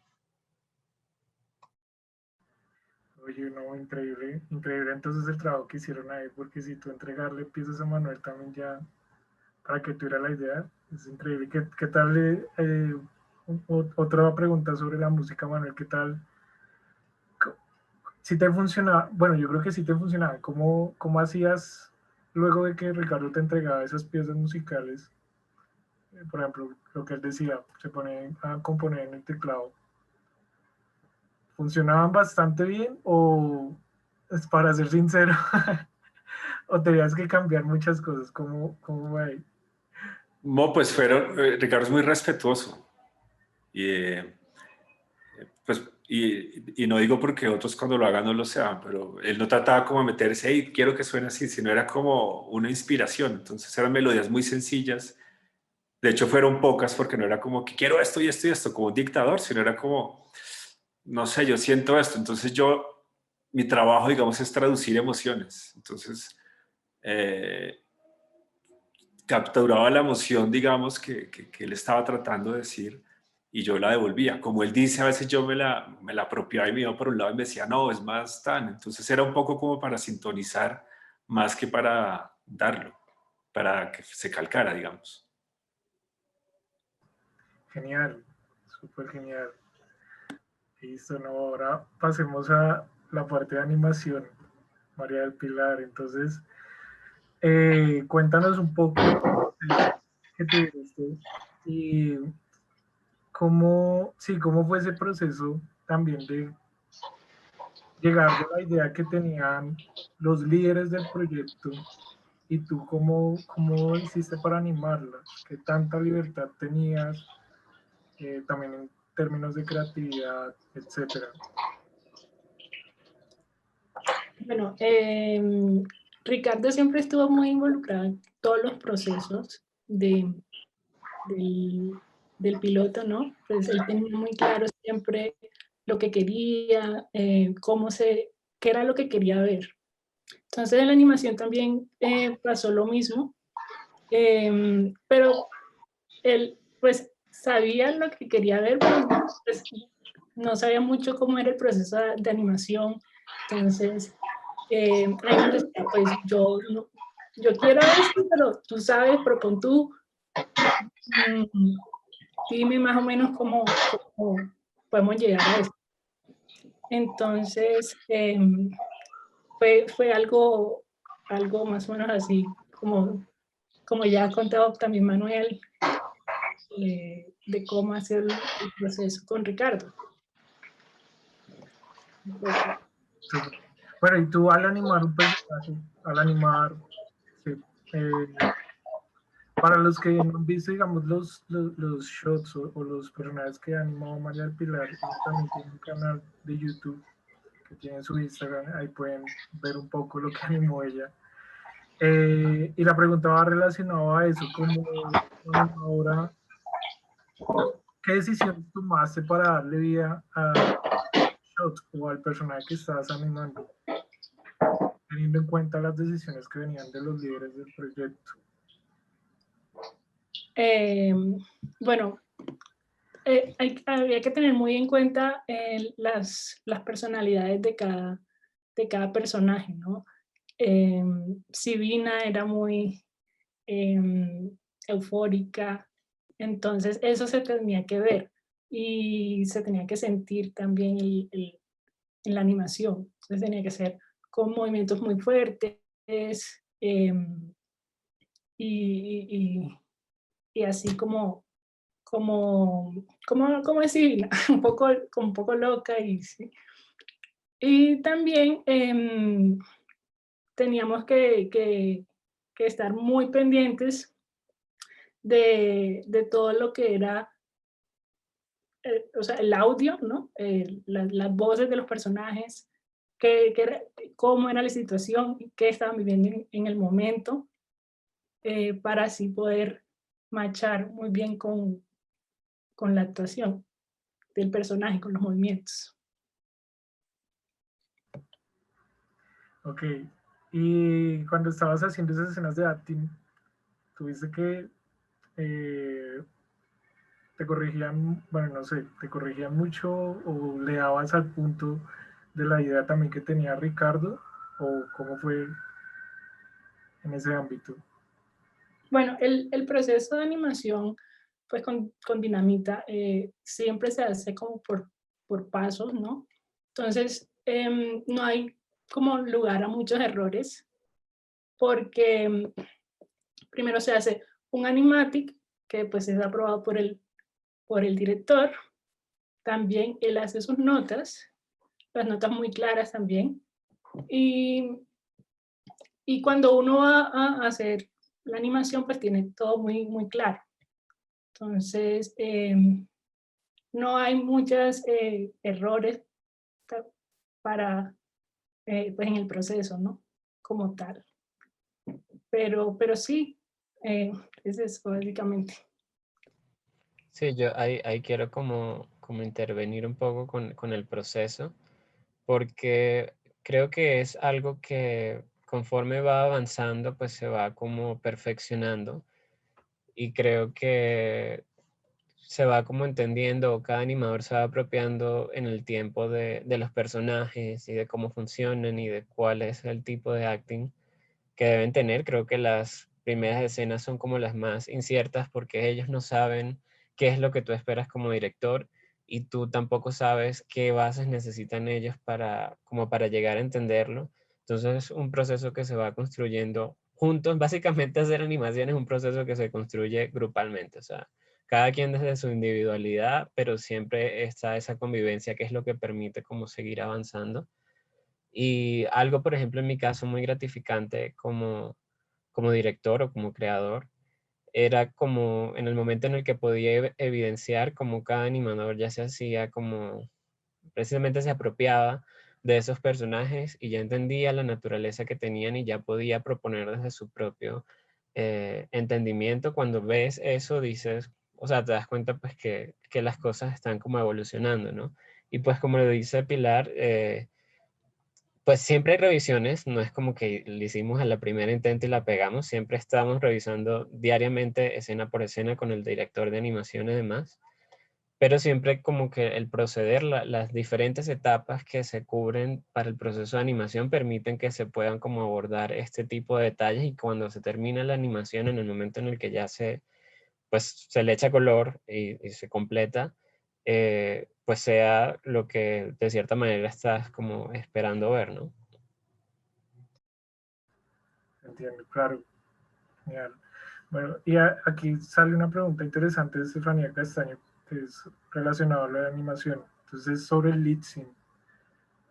Oye, no, increíble, increíble entonces el trabajo que hicieron ahí, porque si tú entregarle piezas a Manuel también ya, para que tuviera la idea, es increíble. ¿Qué tal? Otra pregunta sobre la música, Manuel, ¿qué tal? Si te funcionaba, bueno, yo creo que sí te funcionaba, ¿cómo hacías luego de que Ricardo te entregaba esas piezas musicales? Por ejemplo, lo que él decía, se pone a componer en el teclado. ¿Funcionaban bastante bien o, es para ser sincero, o tenías que cambiar muchas cosas? ¿Cómo va ahí?
No, pues fueron, Ricardo es muy respetuoso. Y, pues, y no digo porque otros cuando lo hagan no lo sean, pero él no trataba como de meterse, hey, quiero que suene así, sino era como una inspiración. Entonces eran melodías muy sencillas. De hecho, fueron pocas porque no era como que quiero esto y esto y esto, como un dictador, sino era como, no sé, yo siento esto. Entonces mi trabajo, digamos, es traducir emociones. Entonces, eh, capturaba la emoción, digamos, que él estaba tratando de decir y yo la devolvía. Como él dice, a veces yo me la apropiaba y me iba por un lado y me decía, no, es más tan. Entonces era un poco como para sintonizar más que para darlo, para que se calcara, digamos.
Genial, súper genial. Listo, no, ahora pasemos a la parte de animación, María del Pilar. Entonces, cuéntanos un poco qué tuviste y cómo fue ese proceso también de llegar de la idea que tenían los líderes del proyecto y tú cómo hiciste para animarlas, qué tanta libertad tenías, también en términos de creatividad, etcétera.
Bueno, Ricardo siempre estuvo muy involucrado en todos los procesos del, del piloto, ¿no? Pues él tenía muy claro siempre lo que quería, qué era lo que quería ver. Entonces en la animación también pasó lo mismo, pero él pues sabía lo que quería ver, pero pues, no sabía mucho cómo era el proceso de animación. Entonces ahí nos decía, pues yo quiero esto, pero tú sabes, pero con tú, dime más o menos cómo podemos llegar a eso. Entonces, fue algo más o menos así, como ya ha contado también Manuel, de cómo hacer el proceso con Ricardo.
Bueno, y tú al animar un personaje, sí, para los que no han visto, digamos, los shots o los personajes que ha animado María del Pilar, también tiene un canal de YouTube que tiene su Instagram, ahí pueden ver un poco lo que animó ella. Y la pregunta va relacionada a eso, como ahora, ¿qué decisiones tomaste para darle vida a shot o al personaje que estabas animando, teniendo en cuenta las decisiones que venían de los líderes del proyecto?
Bueno, había que tener muy en cuenta las personalidades de cada personaje, ¿no? Sibina era muy eufórica, entonces eso se tenía que ver y se tenía que sentir también en la animación. Entonces tenía que ser con movimientos muy fuertes y así como decir, un poco loca sí. Y también teníamos que estar muy pendientes de todo lo que era o sea, el audio, ¿no? Las voces de los personajes, cómo era la situación, qué estaban viviendo en el momento, para así poder machar muy bien con la actuación del personaje, con los movimientos.
Ok, y cuando estabas haciendo esas escenas de acting, tuviste que te corregían, bueno, no sé, te corregían mucho o le dabas al punto de la idea también que tenía Ricardo, o cómo fue en ese ámbito?
Bueno, el proceso de animación, pues con Dinamita, siempre se hace como por pasos, ¿no? Entonces, no hay como lugar a muchos errores, porque primero se hace un animatic, que pues es aprobado por el director. También él hace sus notas, las notas muy claras también. Y cuando uno va a hacer la animación, pues tiene todo muy, muy claro. Entonces, no hay muchos errores para, pues en el proceso, ¿no? Como tal. Pero sí, es eso, básicamente.
Sí, yo ahí quiero como intervenir un poco con el proceso, porque creo que es algo que conforme va avanzando, pues se va como perfeccionando y creo que se va como entendiendo, o cada animador se va apropiando en el tiempo de los personajes y de cómo funcionan y de cuál es el tipo de acting que deben tener. Creo que las primeras escenas son como las más inciertas porque ellos no saben qué es lo que tú esperas como director y tú tampoco sabes qué bases necesitan ellos como para llegar a entenderlo. Entonces es un proceso que se va construyendo juntos. Básicamente hacer animación es un proceso que se construye grupalmente, o sea, cada quien desde su individualidad, pero siempre está esa convivencia que es lo que permite como seguir avanzando. Y algo, por ejemplo, en mi caso muy gratificante como director o como creador, era como en el momento en el que podía evidenciar cómo cada animador ya se hacía como, precisamente se apropiaba de esos personajes y ya entendía la naturaleza que tenían y ya podía proponer desde su propio entendimiento. Cuando ves eso, dices, o sea, te das cuenta pues que las cosas están como evolucionando, ¿no? Y pues como lo dice Pilar, pues siempre hay revisiones, no es como que le hicimos a la primera intento y la pegamos, siempre estamos revisando diariamente escena por escena con el director de animación y demás, pero siempre como que el proceder, las diferentes etapas que se cubren para el proceso de animación permiten que se puedan como abordar este tipo de detalles y cuando se termina la animación, en el momento en el que ya pues se le echa color y se completa, pues sea lo que de cierta manera estás como esperando ver, ¿no?
Entiendo, claro. Genial. Bueno, y aquí sale una pregunta interesante de Estefanía Castaño, que es relacionada a la animación. Entonces, sobre el lip sync.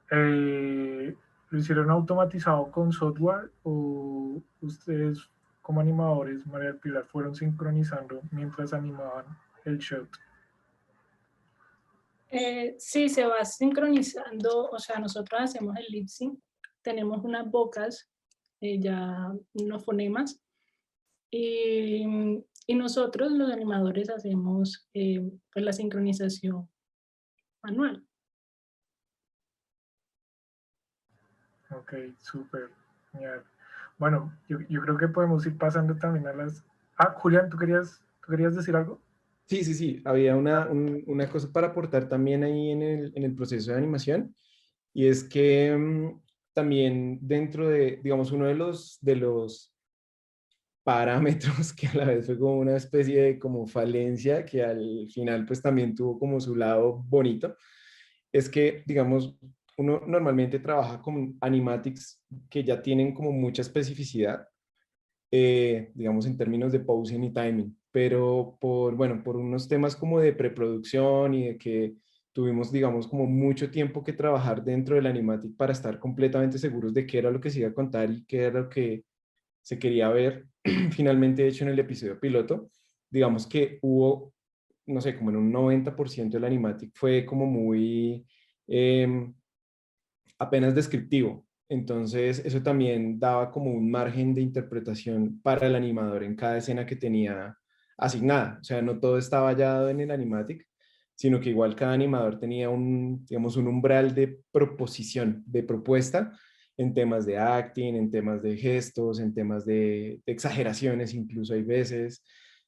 ¿Lo hicieron automatizado con software o ustedes como animadores, María del Pilar, fueron sincronizando mientras animaban el shot?
Sí, se va sincronizando, o sea, nosotros hacemos el lip sync, tenemos unas bocas, ya unos fonemas, y nosotros los animadores hacemos pues la sincronización manual.
Ok, súper, genial. Bueno, yo creo que podemos ir pasando también a las... Ah, Julián, ¿tú querías decir algo?
Sí, sí, sí. Había una cosa para aportar también ahí en el proceso de animación, y es que también dentro de, digamos, uno de los parámetros que a la vez fue como una especie de como falencia que al final pues también tuvo como su lado bonito, es que, digamos, uno normalmente trabaja con animatics que ya tienen como mucha especificidad, digamos, en términos de posing y timing, pero bueno, por unos temas como de preproducción y de que tuvimos, digamos, como mucho tiempo que trabajar dentro del animatic para estar completamente seguros de qué era lo que se iba a contar y qué era lo que se quería ver finalmente hecho en el episodio piloto. Digamos que hubo, no sé, como en un 90% del animatic fue como muy apenas descriptivo. Entonces, eso también daba como un margen de interpretación para el animador en cada escena que tenía asignada. O sea, no todo estaba hallado en el animatic, sino que igual cada animador tenía un, digamos, un umbral de proposición, de propuesta en temas de acting, en temas de gestos, en temas de exageraciones, incluso hay veces.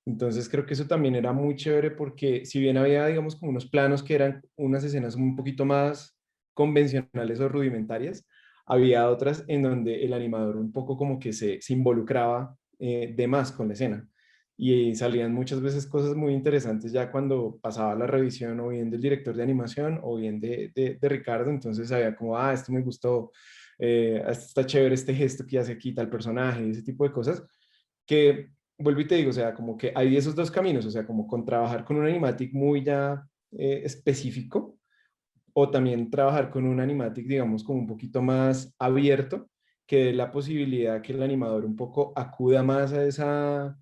Entonces creo que eso también era muy chévere porque si bien había, digamos, como unos planos que eran unas escenas un poquito más convencionales o rudimentarias. Había otras en donde el animador un poco como que se involucraba de más con la escena. Y salían muchas veces cosas muy interesantes ya cuando pasaba la revisión o bien del director de animación o bien de Ricardo. Entonces había como, ah, esto me gustó, esto está chévere este gesto que hace aquí tal personaje, ese tipo de cosas que vuelvo y te digo, o sea, como que hay esos dos caminos, o sea, como con trabajar con un animatic muy ya específico o también trabajar con un animatic, digamos, como un poquito más abierto, que dé la posibilidad que el animador un poco acuda más a esa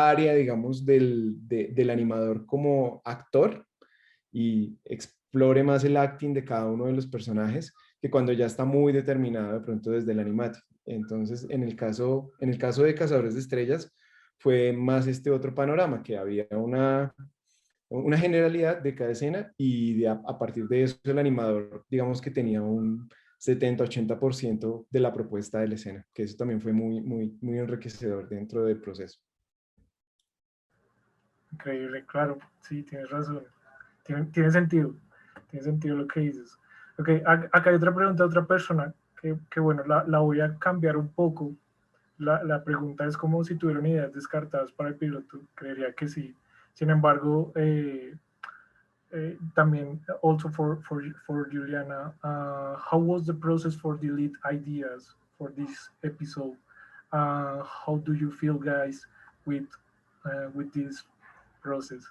área, digamos, del animador como actor y explore más el acting de cada uno de los personajes que cuando ya está muy determinado de pronto desde el animatic. Entonces, en el caso de Cazadores de Estrellas, fue más este otro panorama, que había una generalidad de cada escena y a partir de eso el animador, digamos que tenía un 70-80% de la propuesta de la escena, que eso también fue muy enriquecedor dentro del proceso.
Increíble, claro, sí, tienes razón. Tiene sentido lo que dices. Ok, acá hay otra pregunta de otra persona que bueno, la voy a cambiar un poco. La pregunta es como si tuvieron ideas descartadas para el piloto. Creería que sí. Sin embargo, también, also for Juliana, how was the process for delete ideas for this episode? How do you feel, guys, with this process?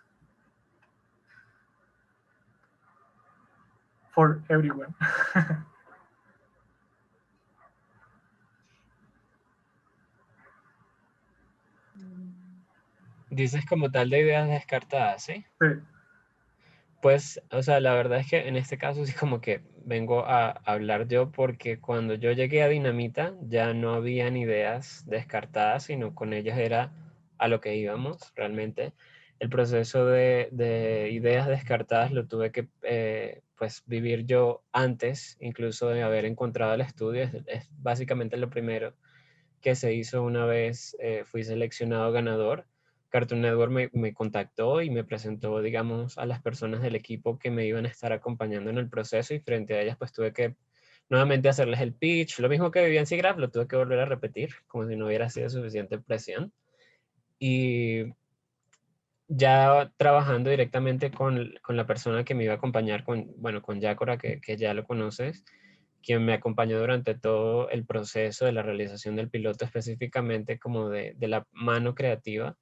For everyone.
Dices como tal de ideas descartadas, ¿sí?
Sí.
Pues, o sea, la verdad es que en este caso sí como que vengo a hablar yo porque cuando yo llegué a Dinamita ya no habían ideas descartadas, sino con ellas era a lo que íbamos realmente. El proceso de ideas descartadas lo tuve que pues vivir yo antes, incluso de haber encontrado el estudio. Es básicamente lo primero que se hizo una vez fui seleccionado ganador. Cartoon Network me contactó y me presentó, digamos, a las personas del equipo que me iban a estar acompañando en el proceso y frente a ellas pues tuve que nuevamente hacerles el pitch. Lo mismo que vivía en SIGGRAPH, lo tuve que volver a repetir, como si no hubiera sido suficiente presión. Y ya trabajando directamente con la persona que me iba a acompañar, bueno, con Yácora, que ya lo conoces, quien me acompañó durante todo el proceso de la realización del piloto, específicamente como de la mano creativa.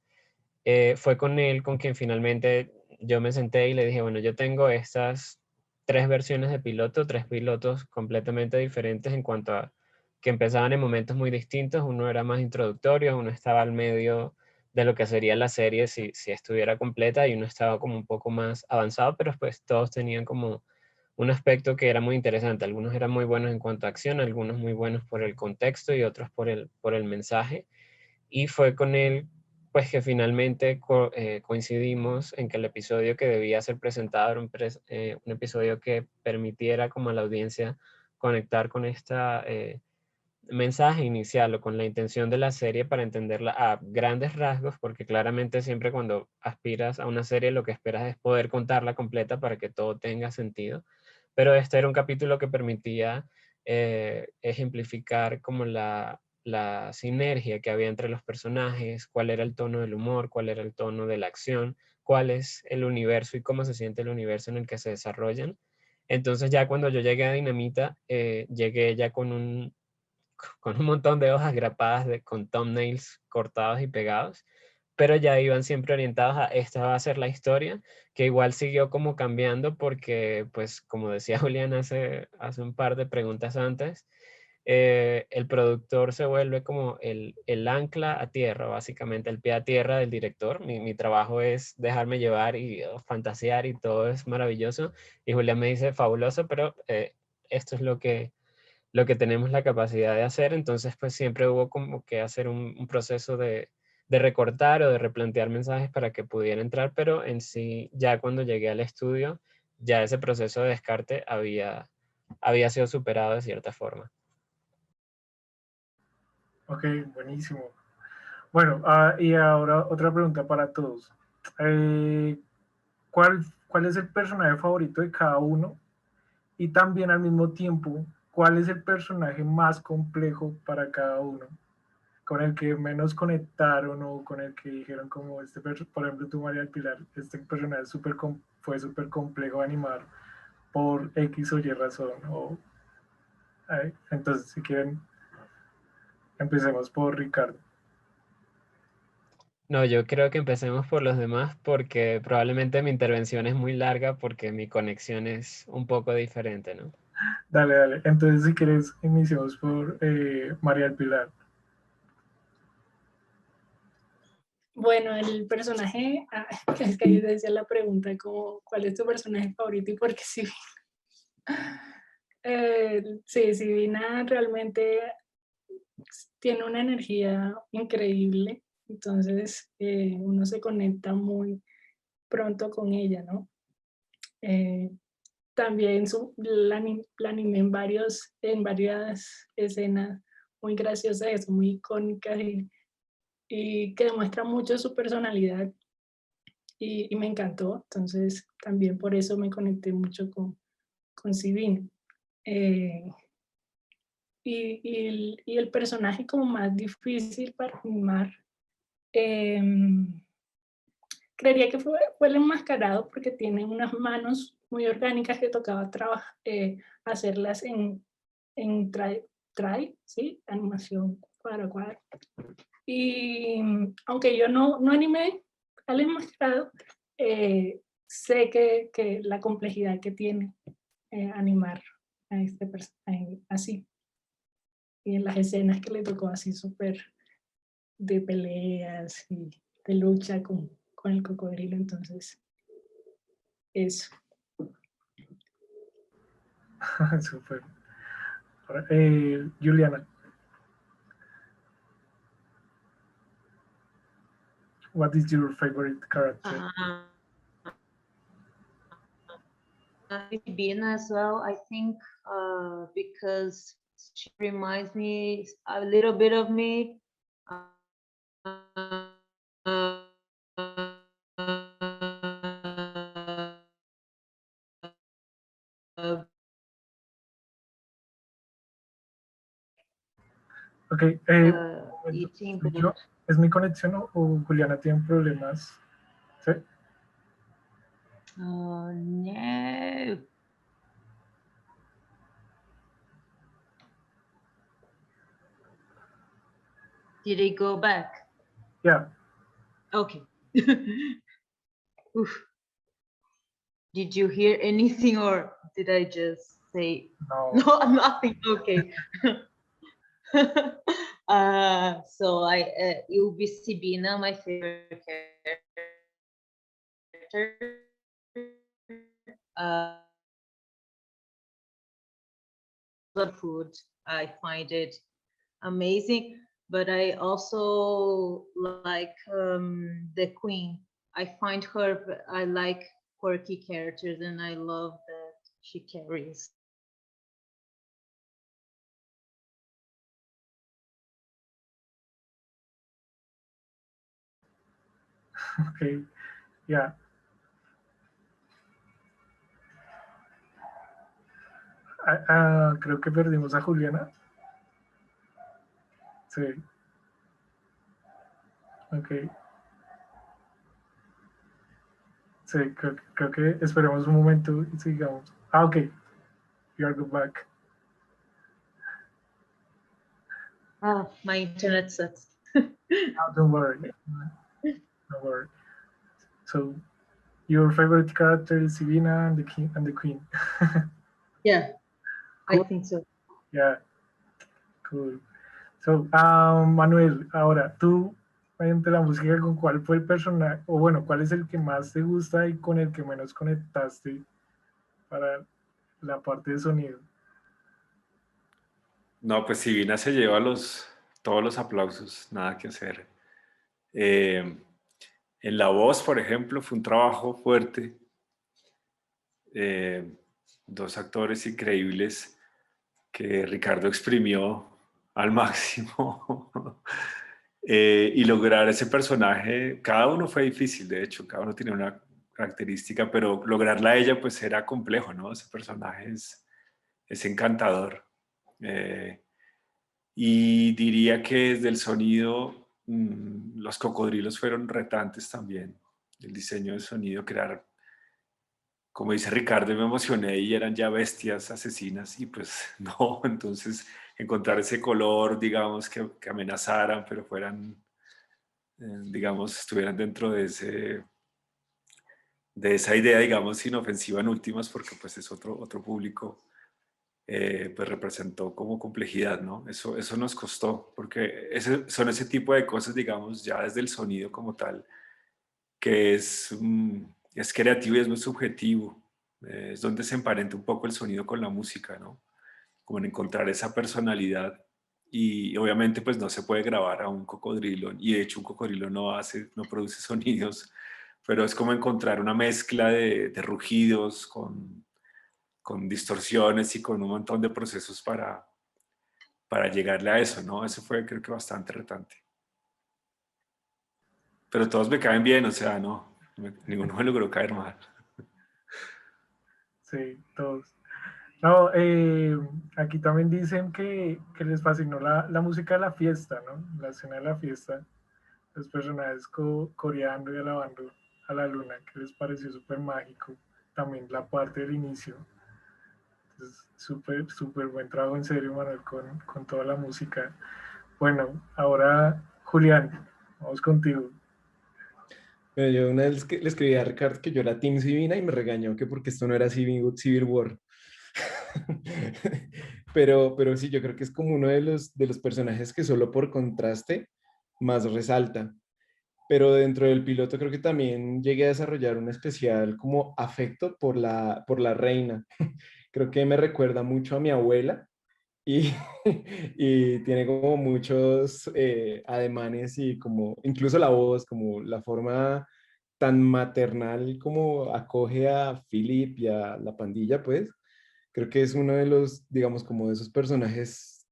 Fue con él con quien finalmente yo me senté y le dije, bueno, yo tengo estas 3 versiones de piloto, 3 pilotos completamente diferentes en cuanto a que empezaban en momentos muy distintos. Uno era más introductorio, uno estaba al medio de lo que sería la serie si estuviera completa y uno estaba como un poco más avanzado, pero pues todos tenían como un aspecto que era muy interesante. Algunos eran muy buenos en cuanto a acción, algunos muy buenos por el contexto y otros por el mensaje. Y fue con él, pues que finalmente coincidimos en que el episodio que debía ser presentado era un episodio que permitiera como a la audiencia conectar con esta mensaje inicial o con la intención de la serie para entenderla a grandes rasgos, porque claramente siempre cuando aspiras a una serie lo que esperas es poder contarla completa para que todo tenga sentido. Pero este era un capítulo que permitía ejemplificar como la sinergia que había entre los personajes, cuál era el tono del humor, cuál era el tono de la acción, cuál es el universo y cómo se siente el universo en el que se desarrollan. Entonces ya cuando yo llegué a Dinamita, llegué ya con un montón de hojas grapadas con thumbnails cortados y pegados, pero ya iban siempre orientados a esta va a ser la historia, que igual siguió como cambiando porque, pues, como decía Julián hace un par de preguntas antes, el productor se vuelve como el ancla a tierra, básicamente el pie a tierra del director. Mi trabajo es dejarme llevar y fantasear y todo es maravilloso. Y Julián me dice, fabuloso, pero esto es lo que tenemos la capacidad de hacer, entonces pues siempre hubo como que hacer un proceso de recortar o de replantear mensajes para que pudiera entrar, pero en sí ya cuando llegué al estudio, ya ese proceso de descarte había sido superado de cierta forma.
Ok, buenísimo. Bueno, y ahora otra pregunta para todos. ¿Cuál cuál es el personaje favorito de cada uno y también al mismo tiempo cuál es el personaje más complejo para cada uno, con el que menos conectaron o con el que dijeron como por ejemplo tú, María del Pilar, este personaje fue súper complejo de animar por X o Y razón. Entonces, si quieren, empecemos por Ricardo.
No, yo creo que empecemos por los demás porque probablemente mi intervención es muy larga porque mi conexión es un poco diferente, ¿no?
Dale, dale. Entonces, si quieres, iniciamos por María del Pilar.
Bueno, el personaje, es que yo decía la pregunta como, ¿cuál es tu personaje favorito y por qué Sibina? Sí, Sibina realmente tiene una energía increíble, entonces uno se conecta muy pronto con ella, ¿no? También la animé en varias escenas muy graciosas, muy icónicas y que demuestra mucho su personalidad y me encantó, entonces también por eso me conecté mucho con Sibina. Y el personaje como más difícil para animar, creería que fue el enmascarado porque tiene unas manos muy orgánicas que tocaba hacerlas en try, ¿sí? Animación cuadro a cuadro. Y aunque yo no animé al enmascarado, sé que la complejidad que tiene animar a este personaje así. Y en las escenas que le tocó así súper de peleas y de lucha con el cocodrilo, entonces eso.
Súper. Juliana, what is your favorite character?
Sibina as well, I think, because she reminds me a little bit of me.
Ok,
Eating,
¿es mi conexión o Juliana tiene problemas? ¿Sí?
Oh, no. Did it go back?
Yeah.
Okay. Oof. Did you hear anything or did I just say?
No.
No, nothing. Okay. So it will be Sibina, my favorite character. The food, I find it amazing, but I also like the queen. I find her, I like quirky characters and I love that she carries.
Ok, ya. Creo que perdimos a Juliana. Sí. Ok. Sí, creo que esperemos un momento y sigamos. Ok. You are back.
Oh, my internet sucks.
No, don't worry. Don't worry. So, your favorite character is Sibina and the king and the queen.
Yeah,
cool.
I think so.
Yeah, cool. So, Manuel, ahora, tú, mediante la música, ¿con cuál fue el personaje, o bueno, cuál es el que más te gusta y con el que menos conectaste para la parte de sonido?
No, pues Sibina se lleva todos los aplausos, nada que hacer. En la voz, por ejemplo, fue un trabajo fuerte. Dos actores increíbles que Ricardo exprimió al máximo. Y lograr ese personaje, cada uno fue difícil, de hecho, cada uno tiene una característica, pero lograrla a ella pues era complejo, ¿no? Ese personaje es encantador. Y diría que desde el sonido, los cocodrilos fueron retantes también. El diseño de sonido, crear, como dice Ricardo, me emocioné y eran ya bestias asesinas y pues no, entonces encontrar ese color, digamos, que amenazaran, pero fueran, digamos, estuvieran dentro de esa idea, digamos, inofensiva en últimas, porque pues es otro público, pues representó como complejidad, ¿no? Eso nos costó, porque son ese tipo de cosas, digamos, ya desde el sonido como tal, que es creativo y es muy subjetivo, es donde se emparenta un poco el sonido con la música, ¿no? Como en encontrar esa personalidad. Y obviamente pues no se puede grabar a un cocodrilo, y de hecho un cocodrilo no produce sonidos, pero es como encontrar una mezcla de rugidos con distorsiones y con un montón de procesos para llegarle a eso, ¿no? Eso fue creo que bastante retante. Pero todos me caen bien, o sea, no, ninguno me logró caer mal.
Sí, todos. No, aquí también dicen que les fascinó la música de la fiesta, ¿no? La escena de la fiesta, los personajes coreando y alabando a la luna, que les pareció súper mágico. También la parte del inicio. Entonces, súper, súper buen trabajo en serio, Manuel, con toda la música. Bueno, ahora, Julián, vamos contigo.
Bueno, yo una vez le escribí a Ricardo que yo era Team Sivina y me regañó que porque esto no era Civil War. Pero sí, yo creo que es como uno de los personajes que solo por contraste más resalta. Pero dentro del piloto creo que también llegué a desarrollar un especial como afecto por la reina. Creo que me recuerda mucho a mi abuela y, y tiene como muchos ademanes y como incluso la voz, como la forma tan maternal como acoge a Philip y a la pandilla, pues creo que es uno de los, digamos, como de esos personajes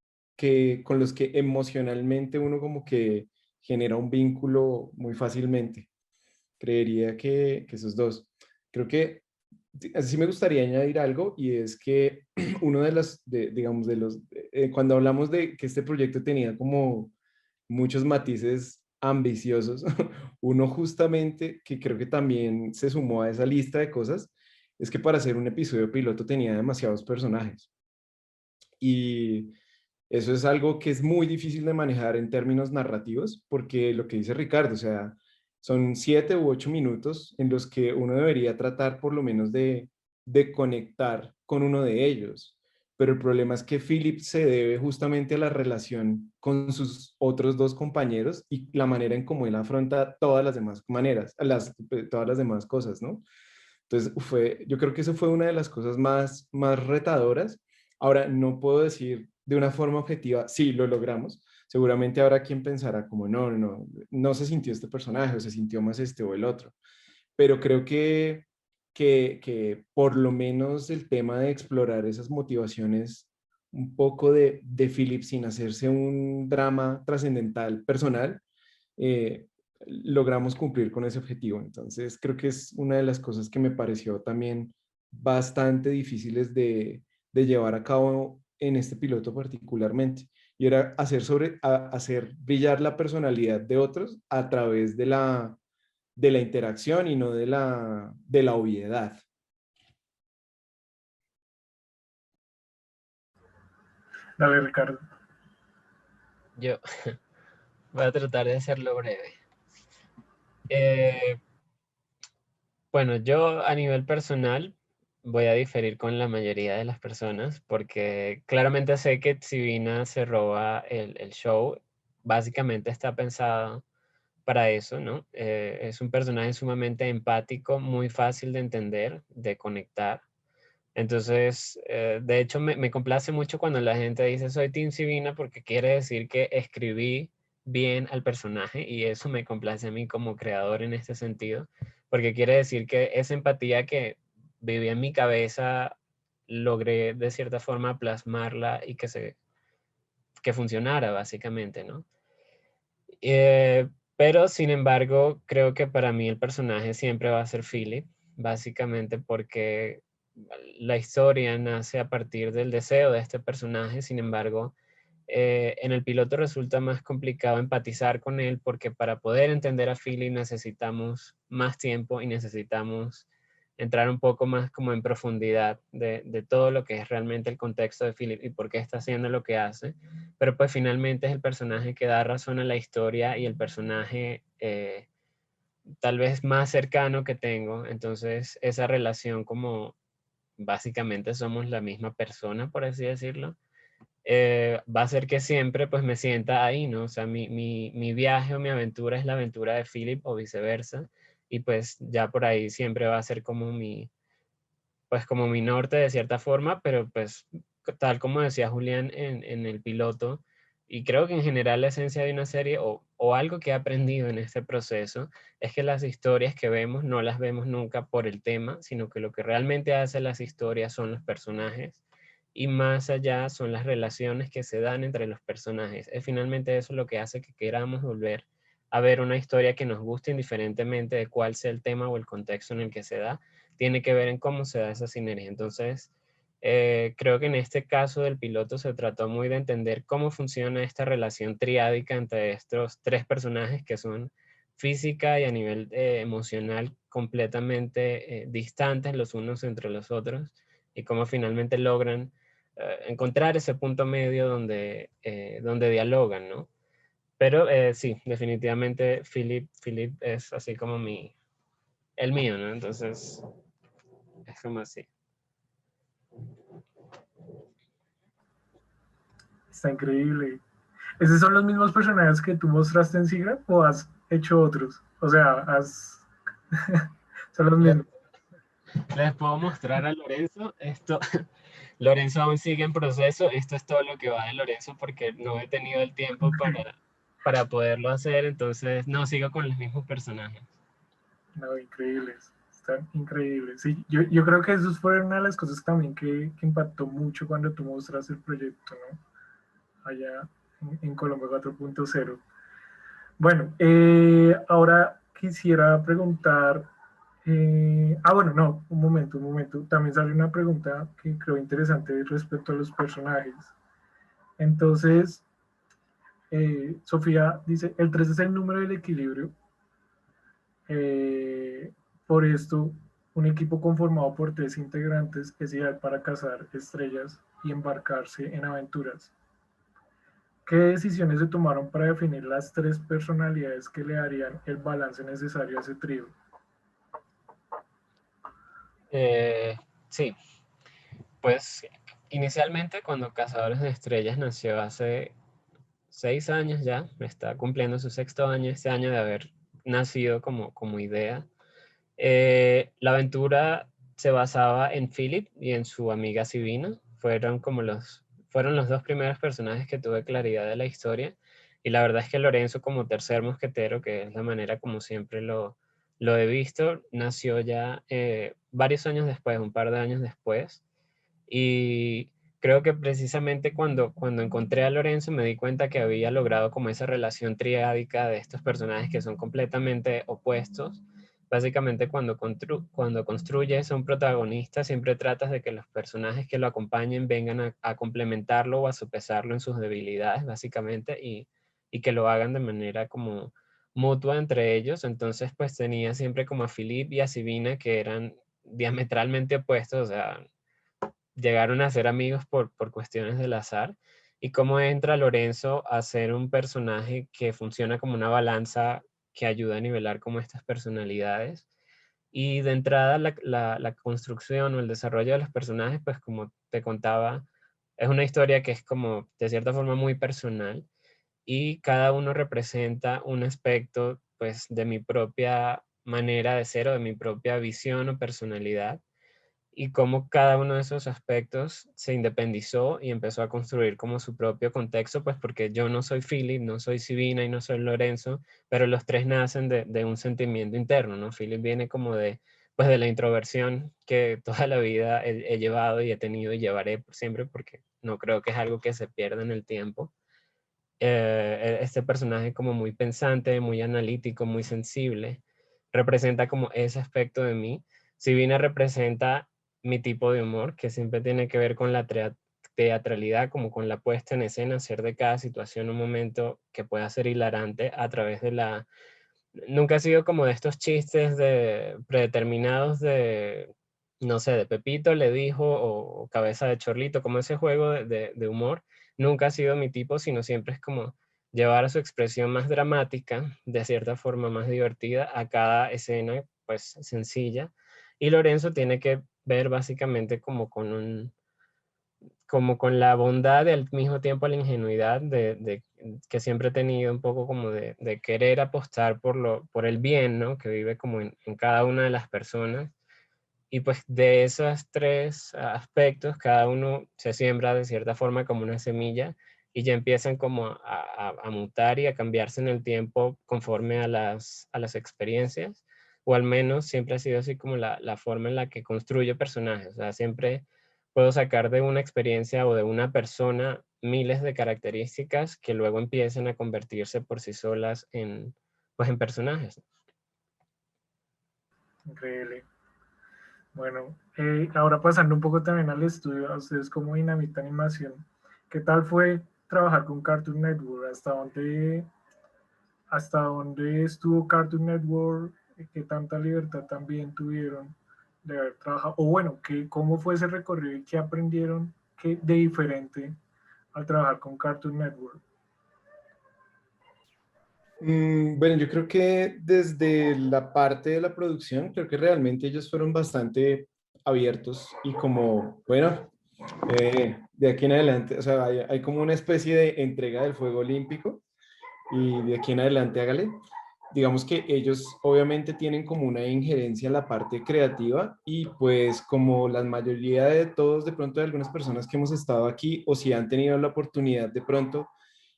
con los que emocionalmente uno como que genera un vínculo muy fácilmente. Creería que esos dos. Creo que sí me gustaría añadir algo y es que uno de los, digamos, cuando hablamos de que este proyecto tenía como muchos matices ambiciosos, uno justamente que creo que también se sumó a esa lista de cosas, es que para hacer un episodio piloto tenía demasiados personajes. Y eso es algo que es muy difícil de manejar en términos narrativos, porque lo que dice Ricardo, o sea, son 7 u 8 minutos en los que uno debería tratar por lo menos de conectar con uno de ellos. Pero el problema es que Philip se debe justamente a la relación con sus otros dos compañeros y la manera en cómo él afronta todas las demás maneras, todas las demás cosas, ¿no? Entonces, yo creo que eso fue una de las cosas más retadoras. Ahora, no puedo decir de una forma objetiva, sí, lo logramos. Seguramente habrá quien pensará como, no se sintió este personaje o se sintió más este o el otro. Pero creo que por lo menos el tema de explorar esas motivaciones un poco de Philip sin hacerse un drama trascendental personal, eh, logramos cumplir con ese objetivo. Entonces, creo que es una de las cosas que me pareció también bastante difíciles de llevar a cabo en este piloto particularmente. Y era hacer brillar la personalidad de otros a través de la interacción y no de la obviedad.
Dale, Ricardo.
Yo voy a tratar de hacerlo breve. Eh, bueno, yo a nivel personal voy a diferir con la mayoría de las personas porque claramente sé que Sivina se roba el show. Básicamente está pensado para eso, ¿no? Es un personaje sumamente empático, muy fácil de entender, de conectar. Entonces, de hecho, me complace mucho cuando la gente dice soy Team Sivina porque quiere decir que escribí bien al personaje y eso me complace a mí como creador en este sentido, porque quiere decir que esa empatía que vivía en mi cabeza logré de cierta forma plasmarla y que funcionara básicamente, ¿no? Pero sin embargo, creo que para mí el personaje siempre va a ser Philip. básicamente porque la historia nace a partir del deseo de este personaje. Sin embargo, en el piloto resulta más complicado empatizar con él, porque para poder entender a Philip necesitamos más tiempo y necesitamos entrar un poco más como en profundidad de todo lo que es realmente el contexto de Philip y por qué está haciendo lo que hace. Pero pues finalmente es el personaje que da razón a la historia y el personaje tal vez más cercano que tengo. Entonces esa relación, como básicamente somos la misma persona, por así decirlo, va a hacer que siempre pues me sienta ahí, ¿no? O sea, mi viaje o mi aventura es la aventura de Philip o viceversa, y pues ya por ahí siempre va a ser como pues como mi norte de cierta forma, pero pues tal como decía Julián en el piloto, y creo que en general la esencia de una serie o algo que he aprendido en este proceso es que las historias que vemos no las vemos nunca por el tema, sino que lo que realmente hace las historias son los personajes, y más allá son las relaciones que se dan entre los personajes. Es finalmente eso lo que hace que queramos volver a ver una historia que nos guste indiferentemente de cuál sea el tema o el contexto en el que se da. Tiene que ver en cómo se da esa sinergia. Entonces, creo que en este caso del piloto se trató muy de entender cómo funciona esta relación triádica entre estos tres personajes que son física y a nivel emocional completamente distantes los unos entre los otros, y cómo finalmente logran encontrar ese punto medio donde dialogan, ¿no? Pero sí, definitivamente Philip es así como el mío, ¿no? Entonces, es como así.
Está increíble. ¿Esos son los mismos personajes que tú mostraste en Sigra o has hecho otros? O sea, son los mismos.
Les puedo mostrar a Lorenzo esto. Lorenzo aún sigue en proceso. Esto es todo lo que va de Lorenzo porque no he tenido el tiempo para poderlo hacer. Entonces, no, sigo con los mismos personajes.
No, increíbles. Están increíbles. Sí, yo creo que eso fue una de las cosas también que impactó mucho cuando tú mostraste el proyecto, ¿no? Allá en Colombia 4.0. Bueno, ahora quisiera preguntar, bueno, no, un momento. También sale una pregunta que creo interesante respecto a los personajes. Entonces, Sofía dice, el 3 es el número del equilibrio. Por esto, un equipo conformado por 3 integrantes es ideal para cazar estrellas y embarcarse en aventuras. ¿Qué decisiones se tomaron para definir las 3 personalidades que le darían el balance necesario a ese trío?
Sí, pues inicialmente cuando Cazadores de Estrellas nació hace 6 años ya, está cumpliendo su 6º año este año de haber nacido como idea. La aventura se basaba en Philip y en su amiga Sivina. Fueron los dos primeros personajes que tuve claridad de la historia. Y la verdad es que Lorenzo, como tercer mosquetero, que es la manera como siempre lo he visto, nació ya varios años después, un par de años después. Y creo que precisamente cuando encontré a Lorenzo me di cuenta que había logrado como esa relación triádica de estos personajes que son completamente opuestos. Básicamente cuando construyes a un protagonista siempre tratas de que los personajes que lo acompañen vengan a complementarlo o a sopesarlo en sus debilidades, básicamente, y que lo hagan de manera como mutua entre ellos. Entonces pues tenía siempre como a Philip y a Sivina, que eran diametralmente opuestos, o sea, llegaron a ser amigos por cuestiones del azar, y cómo entra Lorenzo a ser un personaje que funciona como una balanza que ayuda a nivelar como estas personalidades. Y de entrada la construcción o el desarrollo de los personajes, pues como te contaba, es una historia que es como de cierta forma muy personal, y cada uno representa un aspecto pues de mi propia manera de ser o de mi propia visión o personalidad, y cómo cada uno de esos aspectos se independizó y empezó a construir como su propio contexto, pues porque yo no soy Philip, no soy Sivina y no soy Lorenzo, pero los tres nacen de un sentimiento interno, ¿no? Philip viene como pues de la introversión que toda la vida he llevado y he tenido y llevaré por siempre, porque no creo que es algo que se pierda en el tiempo. Este personaje como muy pensante, muy analítico, muy sensible, representa como ese aspecto de mí. Sibina representa mi tipo de humor, que siempre tiene que ver con la teatralidad, como con la puesta en escena, hacer de cada situación un momento que pueda ser hilarante a través de la... Nunca ha sido como de estos chistes predeterminados de, no sé, de Pepito le dijo o cabeza de chorlito, como ese juego de humor. Nunca ha sido mi tipo, sino siempre es como llevar a su expresión más dramática, de cierta forma más divertida, a cada escena, pues sencilla. Y Lorenzo tiene que ver básicamente como con la bondad y al mismo tiempo la ingenuidad que siempre he tenido un poco como de querer apostar por el bien, ¿no? Que vive como en cada una de las personas. Y pues de esos tres aspectos, cada uno se siembra de cierta forma como una semilla y ya empiezan como a mutar y a cambiarse en el tiempo conforme a las experiencias, o al menos siempre ha sido así como la forma en la que construyo personajes. O sea, siempre puedo sacar de una experiencia o de una persona miles de características que luego empiezan a convertirse por sí solas pues en personajes.
Increíble. Bueno, ahora pasando un poco también al estudio, a ustedes como Dinamita Animación, ¿qué tal fue trabajar con Cartoon Network? Hasta dónde estuvo Cartoon Network? ¿Qué tanta libertad también tuvieron de haber trabajado? O bueno, ¿cómo fue ese recorrido y qué aprendieron de diferente al trabajar con Cartoon Network?
Bueno, yo creo que desde la parte de la producción, creo que realmente ellos fueron bastante abiertos y como, bueno, de aquí en adelante, o sea, hay como una especie de entrega del fuego olímpico y de aquí en adelante hágale. Digamos que ellos obviamente tienen como una injerencia en la parte creativa y pues como la mayoría de todos, de pronto de algunas personas que hemos estado aquí o si han tenido la oportunidad de pronto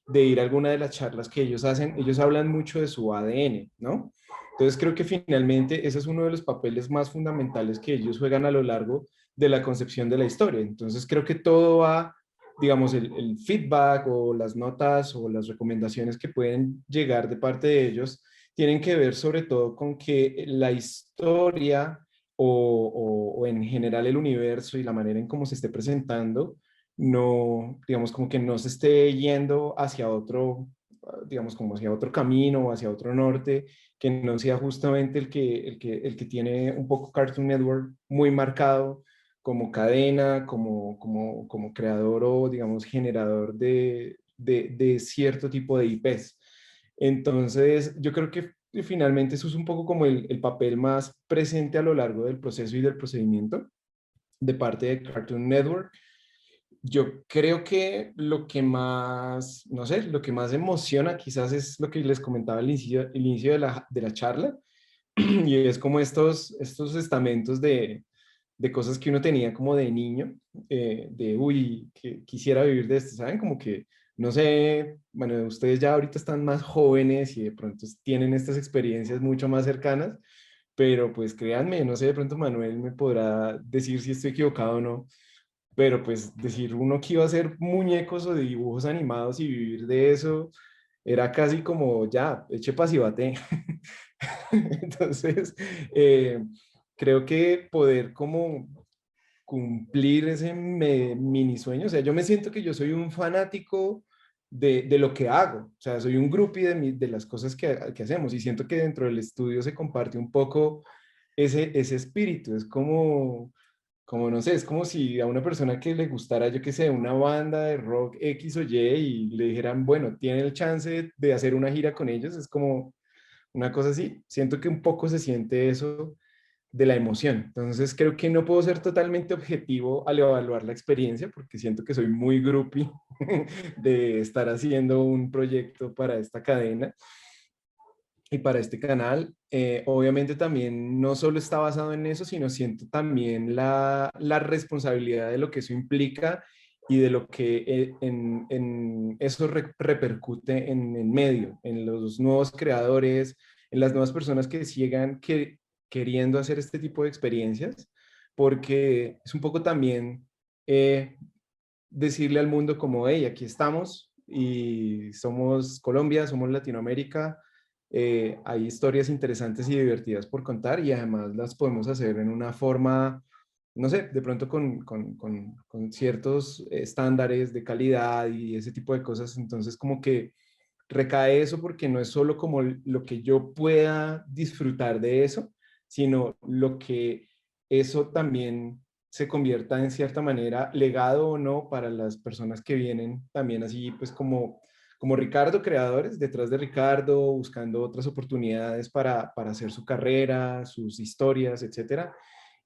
de ir a alguna de las charlas que ellos hacen, ellos hablan mucho de su ADN, ¿no? Entonces creo que finalmente ese es uno de los papeles más fundamentales que ellos juegan a lo largo de la concepción de la historia. Entonces creo que todo va, digamos, el feedback o las notas o las recomendaciones que pueden llegar de parte de ellos tienen que ver sobre todo con que la historia o en general el universo y la manera en cómo se esté presentando no, digamos, como que no se esté yendo hacia otro, digamos, como hacia otro camino o hacia otro norte, que no sea justamente el que tiene un poco Cartoon Network muy marcado como cadena, como creador o, digamos, generador de cierto tipo de IPs. Entonces, yo creo que finalmente eso es un poco como el papel más presente a lo largo del proceso y del procedimiento de parte de Cartoon Network. Yo creo que lo que más, no sé, lo que más emociona quizás es lo que les comentaba al inicio de la charla, y es como estos estamentos de cosas que uno tenía como de niño, uy, que quisiera vivir de esto, ¿saben? Como que, no sé, bueno, ustedes ya ahorita están más jóvenes y de pronto tienen estas experiencias mucho más cercanas, pero pues créanme, no sé, de pronto Manuel me podrá decir si estoy equivocado o no, pero pues decir uno que iba a hacer muñecos o dibujos animados y vivir de eso era casi como ya, eche pasivate. Entonces, creo que poder como cumplir ese mini sueño, o sea, yo me siento que yo soy un fanático de lo que hago, o sea, soy un groupie de las cosas que hacemos y siento que dentro del estudio se comparte un poco ese espíritu, es como no sé, es como si a una persona que le gustara, yo qué sé, una banda de rock X o Y le dijeran, bueno, tiene el chance de hacer una gira con ellos, es como una cosa así. Siento que un poco se siente eso de la emoción. Entonces creo que no puedo ser totalmente objetivo al evaluar la experiencia porque siento que soy muy groupie de estar haciendo un proyecto para esta cadena y para este canal. Obviamente también no solo está basado en eso, sino siento también la responsabilidad de lo que eso implica y de lo que en eso repercute en el medio, en los nuevos creadores, en las nuevas personas que sigan queriendo hacer este tipo de experiencias, porque es un poco también decirle al mundo como, hey, aquí estamos y somos Colombia, somos Latinoamérica, hay historias interesantes y divertidas por contar y además las podemos hacer en una forma, no sé, de pronto con ciertos estándares de calidad y ese tipo de cosas. Entonces como que recae eso porque no es solo como lo que yo pueda disfrutar de eso, sino lo que eso también se convierta en cierta manera legado o no para las personas que vienen también así pues como Ricardo, creadores detrás de Ricardo, buscando otras oportunidades para hacer su carrera, sus historias, etcétera.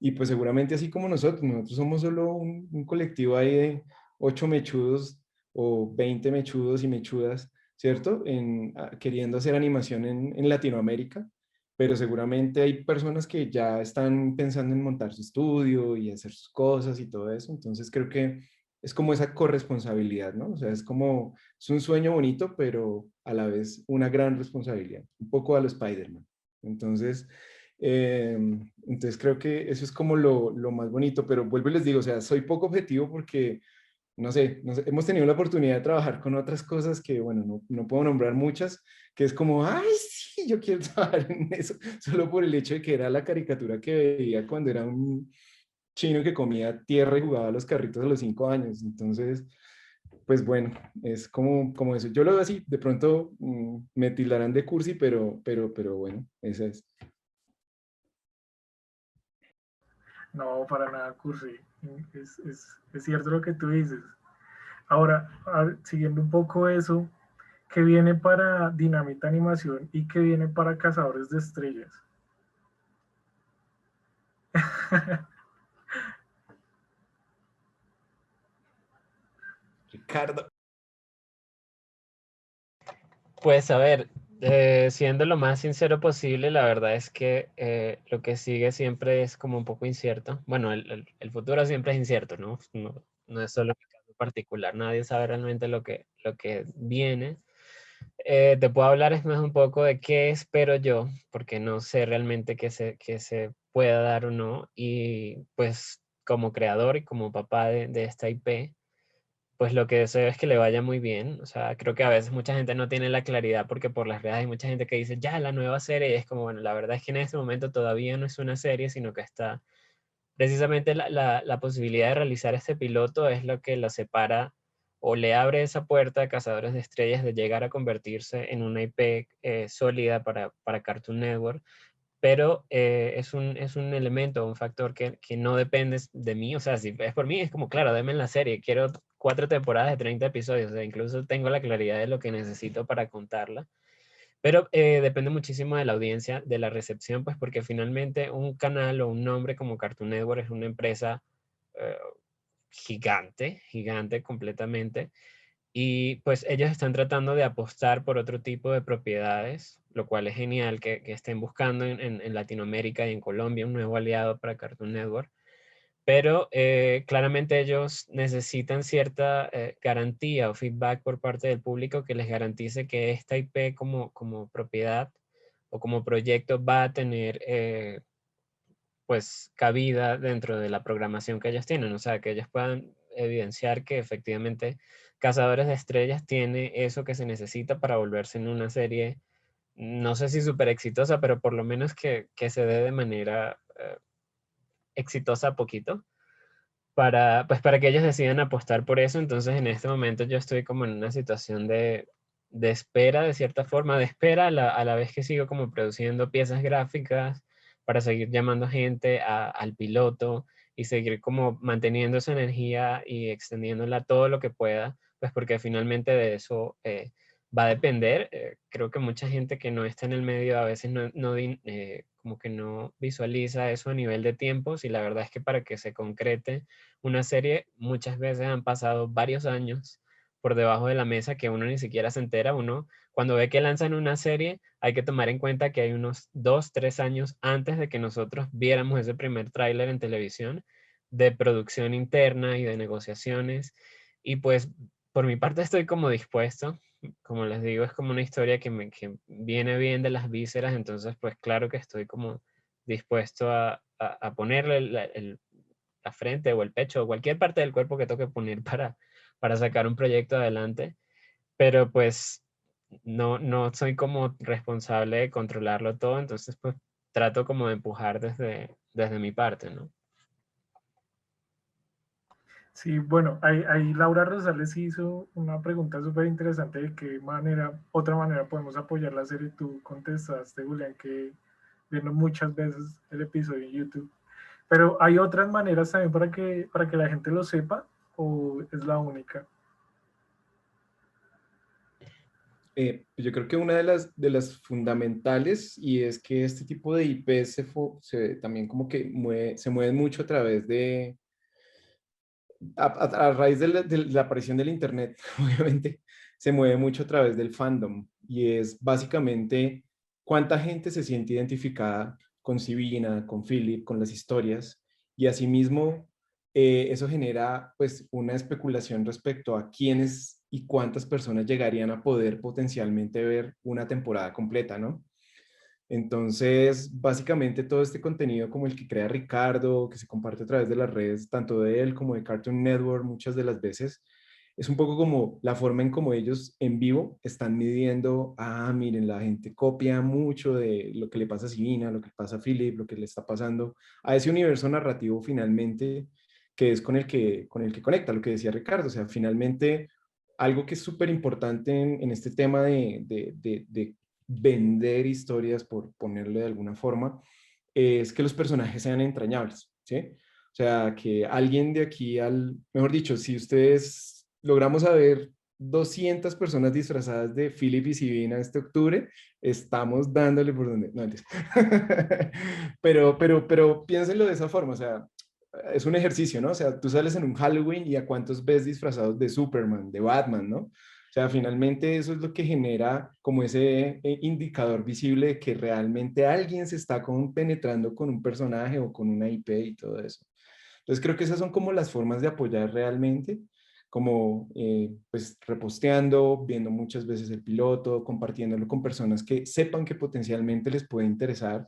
Y pues seguramente así como nosotros somos solo un colectivo ahí de 8 mechudos o 20 mechudos y mechudas, ¿cierto? Queriendo hacer animación en Latinoamérica, pero seguramente hay personas que ya están pensando en montar su estudio y hacer sus cosas y todo eso. Entonces creo que es como esa corresponsabilidad, ¿no? O sea, es un sueño bonito, pero a la vez una gran responsabilidad, un poco a lo Spider-Man. Entonces, entonces creo que eso es como lo más bonito, pero vuelvo y les digo, o sea, soy poco objetivo porque no sé, hemos tenido la oportunidad de trabajar con otras cosas que, bueno, no puedo nombrar muchas, que es como, ay, sí, yo quiero trabajar en eso, solo por el hecho de que era la caricatura que veía cuando era un chino que comía tierra y jugaba a los carritos a los 5 años. Entonces, pues bueno, es como eso. Yo lo veo así, de pronto me tildarán de cursi, pero bueno, esa es.
No, para nada, Curry. Es cierto lo que tú dices. Ahora, siguiendo un poco eso, ¿qué viene para Dinamita Animación y qué viene para Cazadores de Estrellas?
Ricardo.
Pues a ver, siendo lo más sincero posible, la verdad es que lo que sigue siempre es como un poco incierto. Bueno, el futuro siempre es incierto, ¿no? No es solo mi caso particular, nadie sabe realmente lo que viene. Te puedo hablar es más un poco de qué espero yo, porque no sé realmente qué se pueda dar o no. Y pues como creador y como papá de esta IP, pues lo que deseo es que le vaya muy bien. O sea, creo que a veces mucha gente no tiene la claridad porque por las redes hay mucha gente que dice, ya, la nueva serie. Y es como, bueno, la verdad es que en este momento todavía no es una serie, sino que está precisamente la posibilidad de realizar este piloto es lo que lo separa o le abre esa puerta a Cazadores de Estrellas de llegar a convertirse en una IP sólida para Cartoon Network, pero es un elemento, un factor que no depende de mí. O sea, si es por mí, es como, claro, denme la serie, quiero 4 temporadas de 30 episodios, o sea, incluso tengo la claridad de lo que necesito para contarla, pero depende muchísimo de la audiencia, de la recepción, pues porque finalmente un canal o un nombre como Cartoon Network es una empresa eh, gigante, gigante completamente, y pues ellos están tratando de apostar por otro tipo de propiedades, lo cual es genial que estén buscando en Latinoamérica y en Colombia un nuevo aliado para Cartoon Network. Pero claramente ellos necesitan cierta garantía o feedback por parte del público que les garantice que esta IP como propiedad o como proyecto va a tener pues cabida dentro de la programación que ellos tienen. O sea, que ellos puedan evidenciar que efectivamente Cazadores de Estrellas tiene eso que se necesita para volverse en una serie, no sé si súper exitosa, pero por lo menos que se dé de manera exitosa a poquito pues para que ellos decidan apostar por eso. Entonces en este momento yo estoy como en una situación de espera, de cierta forma, de espera a la vez que sigo como produciendo piezas gráficas para seguir llamando gente al piloto y seguir como manteniendo esa energía y extendiéndola todo lo que pueda, pues porque finalmente de eso va a depender. Creo que mucha gente que no está en el medio a veces como que no visualiza eso a nivel de tiempos, y la verdad es que para que se concrete una serie muchas veces han pasado varios años por debajo de la mesa que uno ni siquiera se entera. Uno, cuando ve que lanzan una serie, hay que tomar en cuenta que hay unos 2, 3 años antes de que nosotros viéramos ese primer tráiler en televisión de producción interna y de negociaciones. Y pues por mi parte estoy como dispuesto. Como les digo, es como una historia que viene bien de las vísceras, entonces pues claro que estoy como dispuesto a ponerle la frente o el pecho o cualquier parte del cuerpo que toque poner para sacar un proyecto adelante. Pero pues no soy como responsable de controlarlo todo, entonces pues trato como de empujar desde mi parte, ¿no?
Sí, bueno, ahí Laura Rosales hizo una pregunta súper interesante de qué manera, otra manera podemos apoyar la serie. Tú contestaste, Julián, que viendo muchas veces el episodio en YouTube. Pero hay otras maneras también para que la gente lo sepa, ¿o es la única?
Yo creo que una de las fundamentales, y es que este tipo de IPs también como que se mueven mucho a través a raíz de la aparición del Internet, obviamente, se mueve mucho a través del fandom, y es básicamente cuánta gente se siente identificada con Sibina, con Philip, con las historias, y asimismo eso genera pues una especulación respecto a quiénes y cuántas personas llegarían a poder potencialmente ver una temporada completa, ¿no? Entonces, básicamente todo este contenido como el que crea Ricardo, que se comparte a través de las redes, tanto de él como de Cartoon Network, muchas de las veces, es un poco como la forma en como ellos en vivo están midiendo, miren, la gente copia mucho de lo que le pasa a Sivina, lo que pasa a Philip, lo que le está pasando a ese universo narrativo finalmente, que es con el que conecta, lo que decía Ricardo, o sea, finalmente algo que es súper importante en este tema de vender historias, por ponerle de alguna forma, es que los personajes sean entrañables, ¿sí? O sea, que alguien de aquí mejor dicho, si ustedes logramos a ver 200 personas disfrazadas de Philip y Sibina este octubre, estamos dándole por donde, no, antes. pero piénsenlo de esa forma, o sea, es un ejercicio, ¿no? O sea, tú sales en un Halloween y a cuántos ves disfrazados de Superman, de Batman, ¿no? O sea, finalmente eso es lo que genera como ese indicador visible de que realmente alguien se está penetrando con un personaje o con una IP y todo eso. Entonces creo que esas son como las formas de apoyar realmente, como pues reposteando, viendo muchas veces el piloto, compartiéndolo con personas que sepan que potencialmente les puede interesar.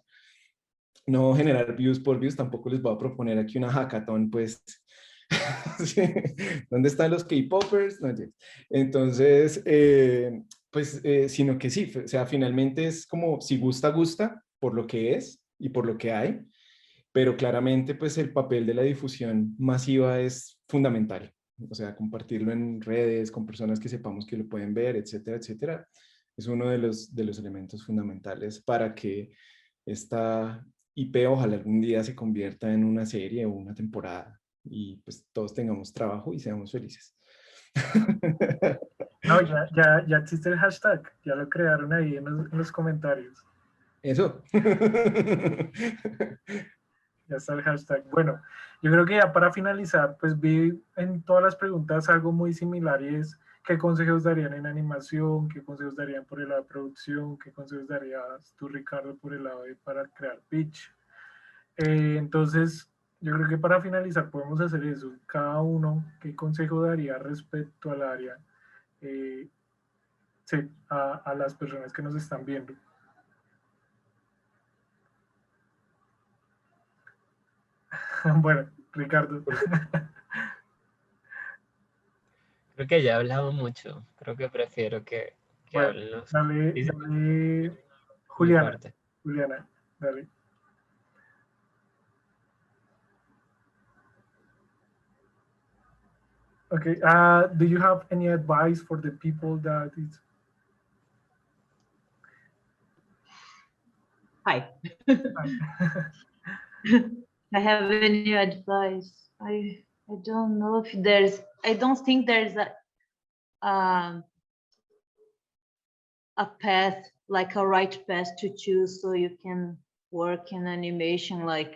No generar views por views, tampoco les voy a proponer aquí una hackathon, pues. Sí. ¿Dónde están los K-popers? No, entonces, pues, sino que sí, o sea, finalmente es como si gusta, gusta por lo que es y por lo que hay, pero claramente, pues, el papel de la difusión masiva es fundamental. O sea, compartirlo en redes con personas que sepamos que lo pueden ver, etcétera, etcétera, es uno de los elementos fundamentales para que esta IP ojalá algún día se convierta en una serie o una temporada y pues todos tengamos trabajo y seamos felices.
No, ya existe el hashtag, ya lo crearon ahí en los comentarios.
Eso.
Ya está el hashtag. Bueno, yo creo que ya para finalizar, pues vi en todas las preguntas algo muy similar y es qué consejos darían en animación, qué consejos darían por el lado de producción, qué consejos darías tú, Ricardo, por el lado de para crear pitch. Entonces, yo creo que para finalizar podemos hacer eso. Cada uno, ¿qué consejo daría respecto al área? Sí, a las personas que nos están viendo. Bueno, Ricardo.
Creo que ya he hablado mucho. Creo que prefiero que
Bueno,
hablen los.
dale,
Dice
dale,
mi
Juliana.
parte.
Juliana, dale. Okay. Do you have any advice for the people that is?
Hi. I have any advice. I don't know if there's. I don't think there's a path, like a right path to choose, so you can work in animation. Like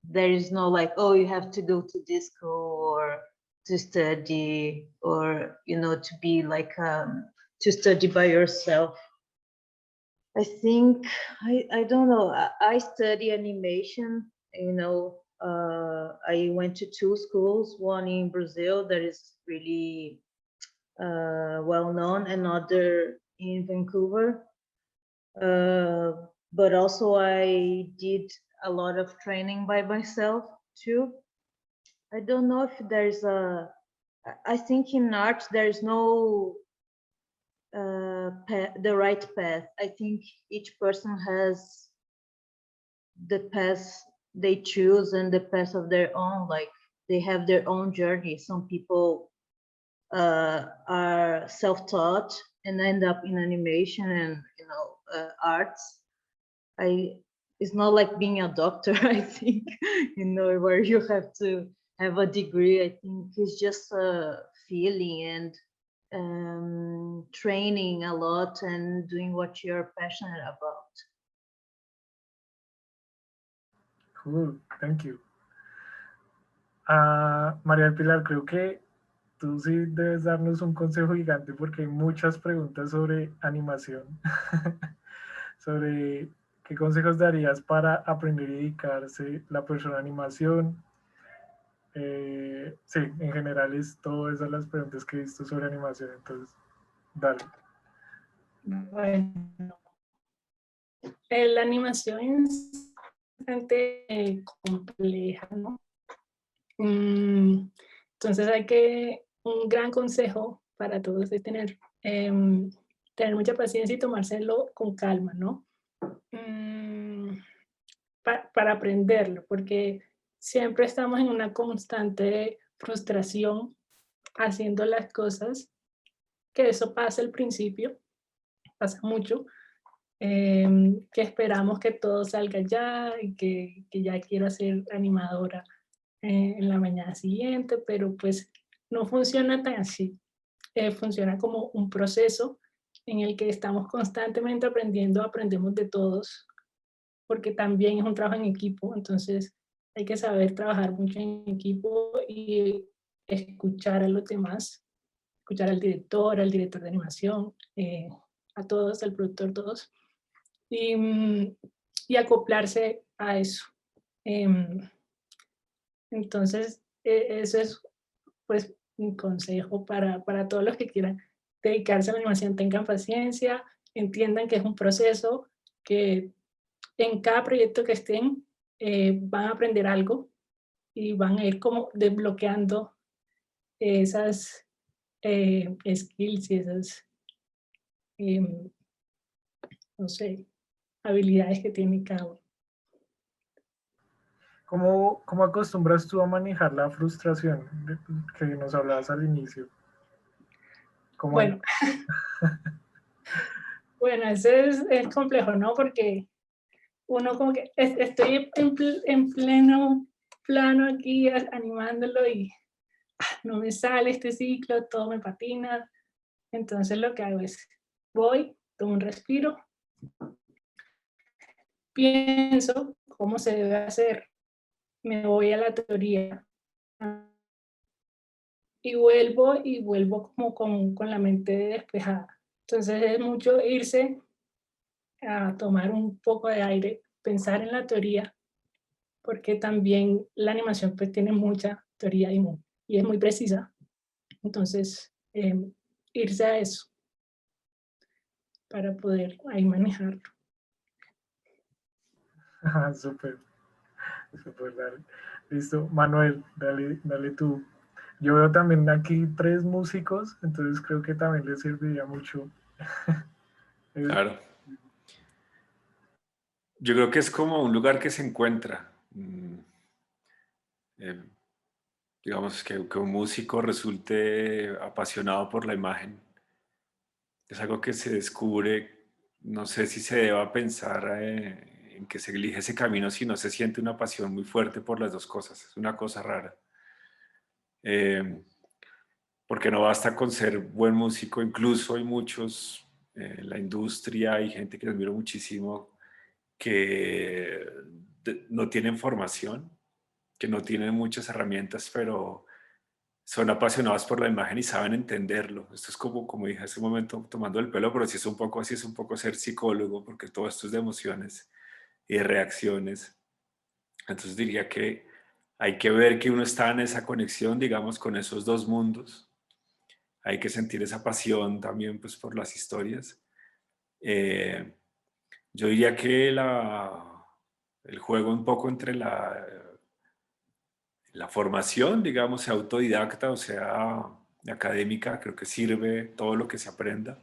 there is no like, oh, you have to go to this school or to study, or to be like to study by yourself. I think I don't know. I study animation. I went to two schools. One in Brazil that is really well known, another in Vancouver. But also I did a lot of training by myself too. I don't know if there's I think in art there's no the right path. I think each person has the path they choose and the path of their own. Like they have their own journey. Some people are self-taught and end up in animation and arts. It's not like being a doctor, I think, where you have to have a degree. I think it's just a feeling and training a lot and doing what you're passionate about.
Cool, thank you. María del Pilar, creo que tú sí debes darnos un consejo gigante porque hay muchas preguntas sobre animación. Sobre qué consejos darías para aprender y dedicarse la persona a animación. Sí, en general es todas esas las preguntas que he visto sobre animación, entonces, dale.
Bueno, la animación es bastante compleja, ¿no? Entonces un gran consejo para todos es tener mucha paciencia y tomárselo con calma, ¿no? Para aprenderlo, porque siempre estamos en una constante frustración haciendo las cosas, que eso pasa al principio, pasa mucho, que esperamos que todo salga ya y que ya quiero ser animadora en la mañana siguiente, pero pues no funciona tan así. Funciona como un proceso en el que estamos constantemente aprendiendo, aprendemos de todos, porque también es un trabajo en equipo, entonces hay que saber trabajar mucho en equipo y escuchar a los demás, escuchar al director de animación, a todos, al productor, todos, y acoplarse a eso. Entonces, eso es pues un consejo para todos los que quieran dedicarse a la animación. Tengan paciencia, entiendan que es un proceso, que en cada proyecto que estén van a aprender algo y van a ir como desbloqueando esas skills y esas, no sé, habilidades que tiene cada uno.
¿Cómo acostumbras tú a manejar la frustración que nos hablabas al inicio?
Bueno, bueno, eso es complejo, ¿no? Porque uno como que estoy en pleno plano aquí animándolo y no me sale este ciclo, todo me patina. Entonces lo que hago es, tomo un respiro, pienso cómo se debe hacer, me voy a la teoría y vuelvo como con la mente despejada. Entonces es mucho irse a tomar un poco de aire, pensar en la teoría, porque también la animación pues tiene mucha teoría y es muy precisa. Entonces, irse a eso para poder ahí manejarlo.
Súper, dale. Listo, Manuel, dale tú. Yo veo también aquí 3 músicos, entonces creo que también les serviría mucho.
Claro. Yo creo que es como un lugar que se encuentra. Digamos que un músico resulte apasionado por la imagen. Es algo que se descubre, no sé si se deba pensar en que se elige ese camino si no se siente una pasión muy fuerte por las dos cosas. Es una cosa rara. Porque no basta con ser buen músico, incluso hay muchos en la industria, hay gente que admiro muchísimo que no tienen formación, que no tienen muchas herramientas, pero son apasionados por la imagen y saben entenderlo. Esto es como dije hace un momento, tomando el pelo, pero sí es un poco así, es un poco ser psicólogo, porque todo esto es de emociones y de reacciones. Entonces diría que hay que ver que uno está en esa conexión, digamos, con esos dos mundos. Hay que sentir esa pasión también pues, por las historias. Yo diría que el juego un poco entre la formación, digamos, sea autodidacta o sea académica, creo que sirve todo lo que se aprenda.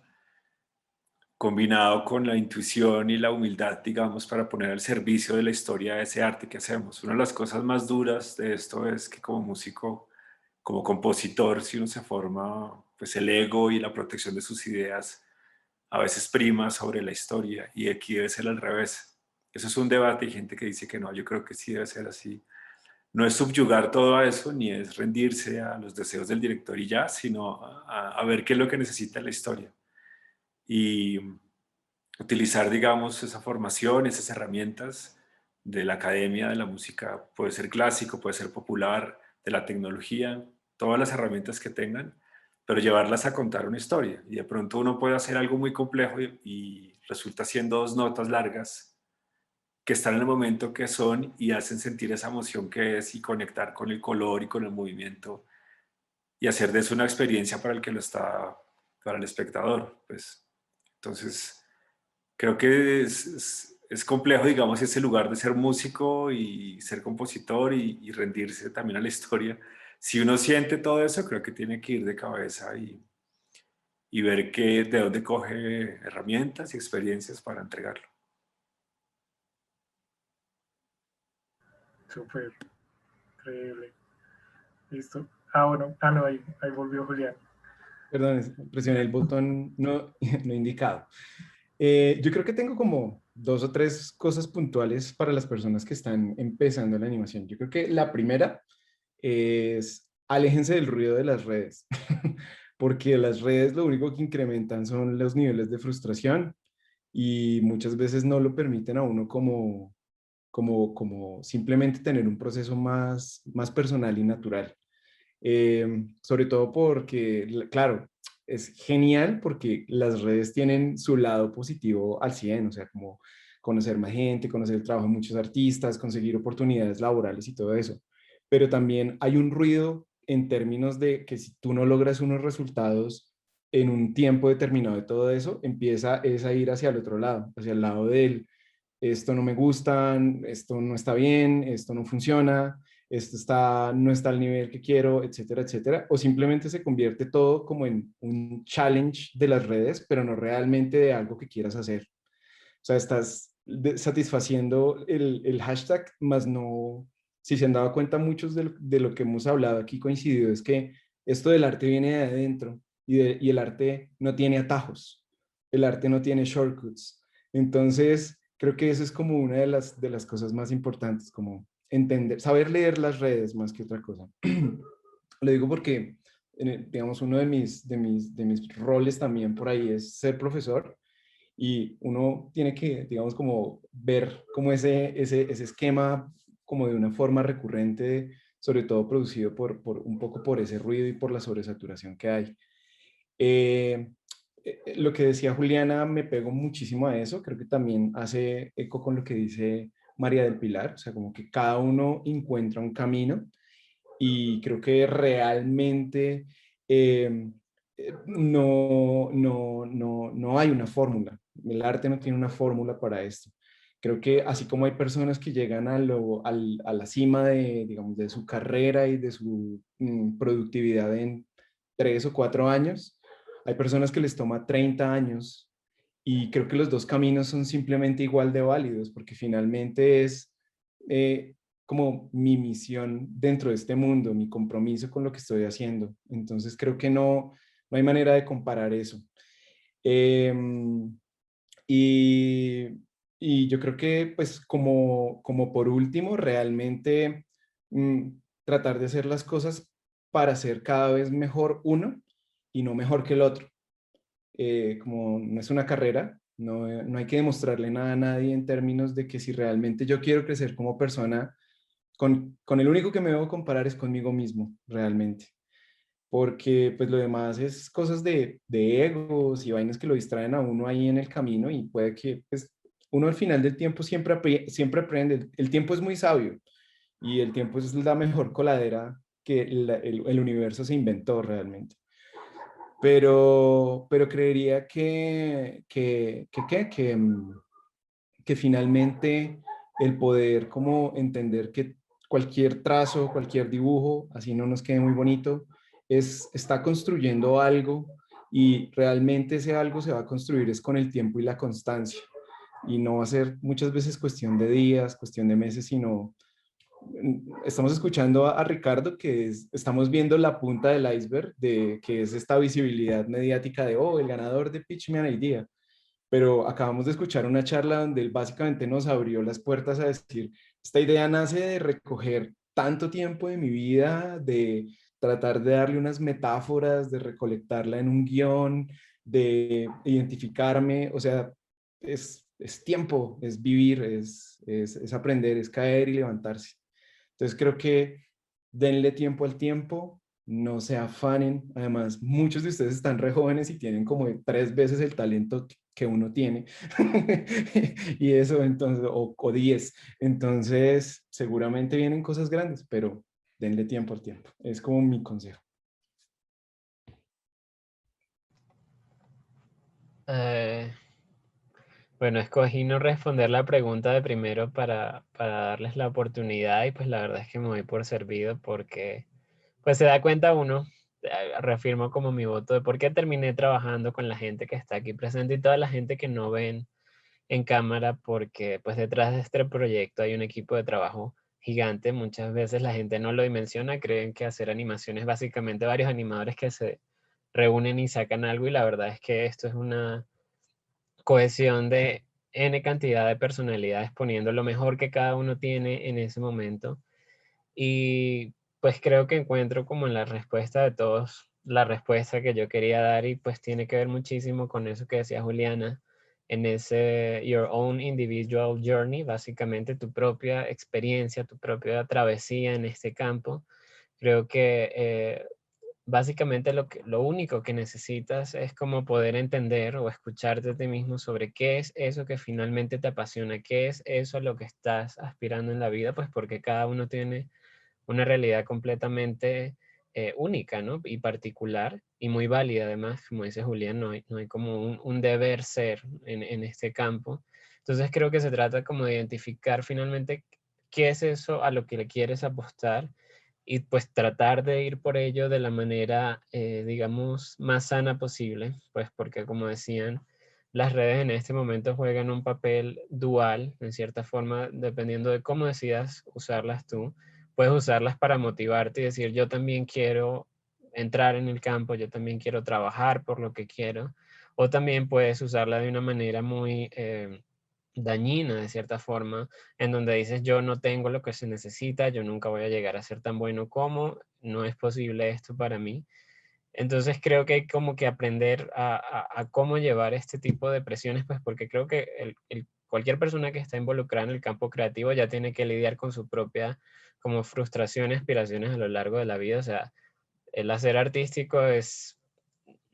combinado con la intuición y la humildad, digamos, para poner al servicio de la historia ese arte que hacemos. Una de las cosas más duras de esto es que como músico, como compositor, si uno se forma, pues el ego y la protección de sus ideas a veces prima sobre la historia, y aquí debe ser al revés. Eso es un debate, hay gente que dice que no, yo creo que sí debe ser así. No es subyugar todo a eso, ni es rendirse a los deseos del director y ya, sino a ver qué es lo que necesita la historia. Y utilizar, digamos, esa formación, esas herramientas de la academia, de la música, puede ser clásico, puede ser popular, de la tecnología, todas las herramientas que tengan, pero llevarlas a contar una historia. Y de pronto uno puede hacer algo muy complejo y resulta siendo 2 notas largas que están en el momento que son y hacen sentir esa emoción que es, y conectar con el color y con el movimiento y hacer de eso una experiencia para el que lo está, para el espectador. Pues, entonces, creo que es complejo, digamos, ese lugar de ser músico y ser compositor y rendirse también a la historia. Si uno siente todo eso, creo que tiene que ir de cabeza y ver de dónde coge herramientas y experiencias para entregarlo.
Súper, increíble. Listo. Bueno. No, ahí volvió Julián.
Perdón, presioné el botón no, no indicado. Yo creo que tengo como 2 o 3 cosas puntuales para las personas que están empezando la animación. Yo creo que la primera es aléjense del ruido de las redes, porque las redes lo único que incrementan son los niveles de frustración y muchas veces no lo permiten a uno como simplemente tener un proceso más personal y natural. Sobre todo porque, claro, es genial porque las redes tienen su lado positivo al 100, o sea, como conocer más gente, conocer el trabajo de muchos artistas, conseguir oportunidades laborales y todo eso. Pero también hay un ruido en términos de que si tú no logras unos resultados en un tiempo determinado de todo eso, empieza a ir hacia el otro lado, hacia el lado del esto no me gusta, esto no está bien, esto no funciona, no está al nivel que quiero, etcétera, etcétera. O simplemente se convierte todo como en un challenge de las redes, pero no realmente de algo que quieras hacer. O sea, estás satisfaciendo el hashtag, más no, si se han dado cuenta muchos de lo que hemos hablado aquí coincidido, es que esto del arte viene de adentro y el arte no tiene atajos, el arte no tiene shortcuts. Entonces, creo que eso es como una de las cosas más importantes, como entender, saber leer las redes más que otra cosa. Lo digo porque, digamos, uno de mis roles también por ahí es ser profesor y uno tiene que, digamos, como ver como ese esquema como de una forma recurrente, sobre todo producido un poco por ese ruido y por la sobresaturación que hay. Lo que decía Juliana me pegó muchísimo a eso, creo que también hace eco con lo que dice María del Pilar, o sea, como que cada uno encuentra un camino y creo que realmente no hay una fórmula, el arte no tiene una fórmula para esto. Creo que así como hay personas que llegan a la cima de, digamos, de su carrera y de su productividad en 3 o 4 años, hay personas que les toma 30 años y creo que los 2 caminos son simplemente igual de válidos porque finalmente es como mi misión dentro de este mundo, mi compromiso con lo que estoy haciendo. Entonces creo que no hay manera de comparar eso. Y yo creo que pues como por último, realmente tratar de hacer las cosas para ser cada vez mejor uno y no mejor que el otro. Como no es una carrera, no hay que demostrarle nada a nadie en términos de que si realmente yo quiero crecer como persona, con el único que me debo comparar es conmigo mismo, realmente. Porque pues lo demás es cosas de egos y vainas que lo distraen a uno ahí en el camino y puede que pues, uno al final del tiempo siempre aprende. El tiempo es muy sabio y el tiempo es la mejor coladera que el universo se inventó realmente. Pero creería que finalmente el poder como entender que cualquier trazo, cualquier dibujo, así no nos quede muy bonito, está construyendo algo y realmente ese algo se va a construir es con el tiempo y la constancia, y no va a ser muchas veces cuestión de días, cuestión de meses, sino estamos escuchando a Ricardo que estamos viendo la punta del iceberg de que es esta visibilidad mediática de, oh, el ganador de Pitch Me an Idea, pero acabamos de escuchar una charla donde él básicamente nos abrió las puertas a decir, esta idea nace de recoger tanto tiempo de mi vida, de tratar de darle unas metáforas, de recolectarla en un guión, de identificarme, o sea, es tiempo, es vivir, es aprender, es caer y levantarse. Entonces creo que denle tiempo al tiempo, no se afanen. Además, muchos de ustedes están re jóvenes y tienen como 3 veces el talento que uno tiene. Y eso entonces, o 10. Entonces, seguramente vienen cosas grandes, pero denle tiempo al tiempo. Es como mi consejo.
Bueno, escogí no responder la pregunta de primero para darles la oportunidad y pues la verdad es que me voy por servido porque pues se da cuenta uno, reafirmo como mi voto de por qué terminé trabajando con la gente que está aquí presente y toda la gente que no ven en cámara porque pues detrás de este proyecto hay un equipo de trabajo gigante. Muchas veces la gente no lo dimensiona, creen que hacer animación es básicamente varios animadores que se reúnen y sacan algo y la verdad es que esto es una cohesión de N cantidad de personalidades poniendo lo mejor que cada uno tiene en ese momento. Y pues creo que encuentro como en la respuesta de todos la respuesta que yo quería dar y pues tiene que ver muchísimo con eso que decía Juliana, en ese your own individual journey, básicamente tu propia experiencia, tu propia travesía en este campo. Creo que básicamente lo único que necesitas es como poder entender o escucharte a ti mismo sobre qué es eso que finalmente te apasiona, qué es eso a lo que estás aspirando en la vida, pues porque cada uno tiene una realidad completamente única, ¿no? Y particular y muy válida además, como dice Julián, no hay como un deber ser en este campo. Entonces creo que se trata como de identificar finalmente qué es eso a lo que le quieres apostar y pues tratar de ir por ello de la manera, digamos, más sana posible, pues porque como decían, las redes en este momento juegan un papel dual, en cierta forma, dependiendo de cómo decidas usarlas tú. Puedes usarlas para motivarte y decir, yo también quiero entrar en el campo, yo también quiero trabajar por lo que quiero, o también puedes usarla de una manera muy dañina, de cierta forma, en donde dices yo no tengo lo que se necesita, yo nunca voy a llegar a ser tan bueno como, no es posible esto para mí. Entonces creo que hay como que aprender a cómo llevar este tipo de presiones, pues porque creo que cualquier persona que está involucrada en el campo creativo ya tiene que lidiar con su propia como frustración y aspiraciones a lo largo de la vida. O sea, el hacer artístico es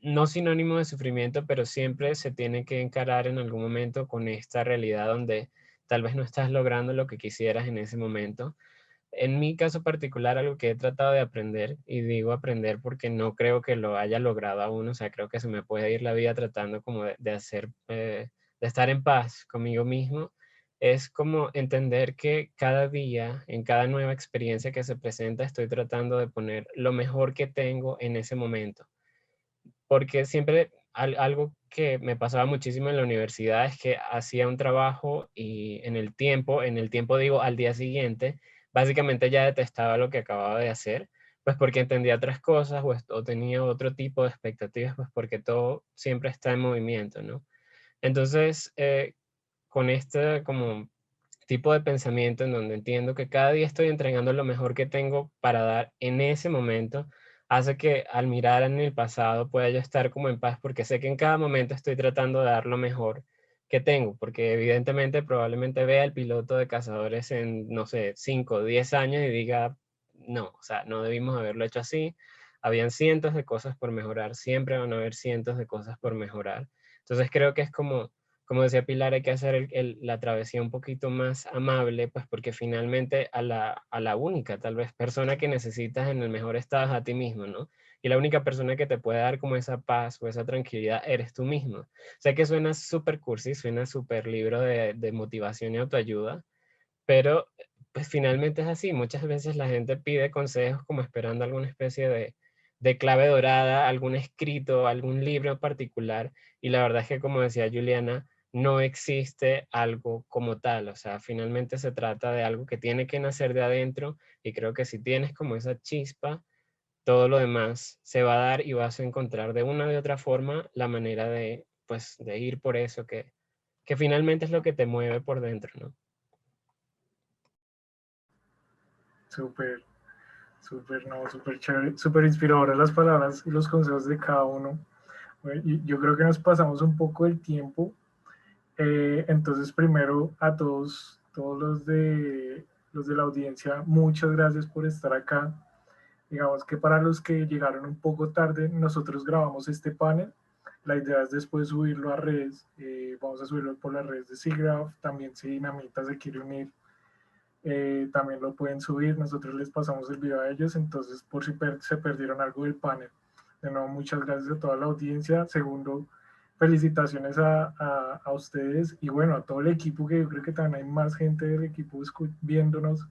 no sinónimo de sufrimiento, pero siempre se tiene que encarar en algún momento con esta realidad donde tal vez no estás logrando lo que quisieras en ese momento. En mi caso particular, algo que he tratado de aprender, y digo aprender porque no creo que lo haya logrado aún, o sea, creo que se me puede ir la vida tratando como de hacer, de estar en paz conmigo mismo, es como entender que cada día, en cada nueva experiencia que se presenta, estoy tratando de poner lo mejor que tengo en ese momento porque siempre algo que me pasaba muchísimo en la universidad es que hacía un trabajo y en el tiempo digo al día siguiente, básicamente ya detestaba lo que acababa de hacer, pues porque entendía otras cosas o tenía otro tipo de expectativas, pues porque todo siempre está en movimiento, ¿no? Entonces, con este como tipo de pensamiento en donde entiendo que cada día estoy entregando lo mejor que tengo para dar en ese momento, hace que al mirar en el pasado pueda yo estar como en paz porque sé que en cada momento estoy tratando de dar lo mejor que tengo, porque evidentemente probablemente vea el piloto de cazadores en, no sé, 5 o 10 años y diga, no, o sea, no debimos haberlo hecho así, habían cientos de cosas por mejorar, siempre van a haber cientos de cosas por mejorar. Entonces creo que es como decía Pilar, hay que hacer la travesía un poquito más amable, pues porque finalmente a la única, tal vez, persona que necesitas en el mejor estado es a ti mismo, ¿no? Y la única persona que te puede dar como esa paz o esa tranquilidad eres tú mismo. Sé que suena súper cursi, suena súper libro de motivación y autoayuda, pero pues finalmente es así. Muchas veces la gente pide consejos como esperando alguna especie de clave dorada, algún escrito, algún libro en particular, y la verdad es que, como decía Juliana, no existe algo como tal, o sea, finalmente se trata de algo que tiene que nacer de adentro, y creo que si tienes como esa chispa, todo lo demás se va a dar y vas a encontrar de una u otra forma la manera de, pues, de ir por eso que finalmente es lo que te mueve por dentro, ¿no?
Súper, súper, no, súper chévere, súper inspiradoras las palabras y los consejos de cada uno. Bueno, y yo creo que nos pasamos un poco el tiempo. Entonces, primero a todos los de la audiencia, muchas gracias por estar acá. Digamos que para los que llegaron un poco tarde, nosotros grabamos este panel. La idea es después subirlo a redes. Vamos a subirlo por las redes de SIGGRAPH. También si Dinamita se quiere unir, también lo pueden subir. Nosotros les pasamos el video a ellos. Entonces, por si se perdieron algo del panel. De nuevo, muchas gracias a toda la audiencia. Segundo, felicitaciones a ustedes y bueno, a todo el equipo, que yo creo que también hay más gente del equipo viéndonos.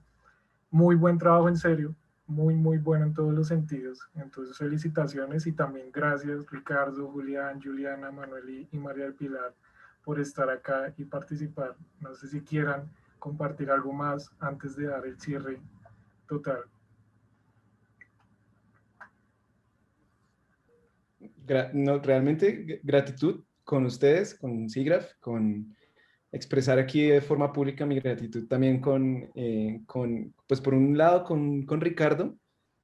Muy buen trabajo, en serio, muy, muy bueno en todos los sentidos. Entonces, felicitaciones y también gracias Ricardo, Julián, Juliana, Manuel y María del Pilar por estar acá y participar. No sé si quieran compartir algo más antes de dar el cierre total.
No, realmente gratitud con ustedes, con SIGGRAPH, con expresar aquí de forma pública mi gratitud también pues por un lado con Ricardo,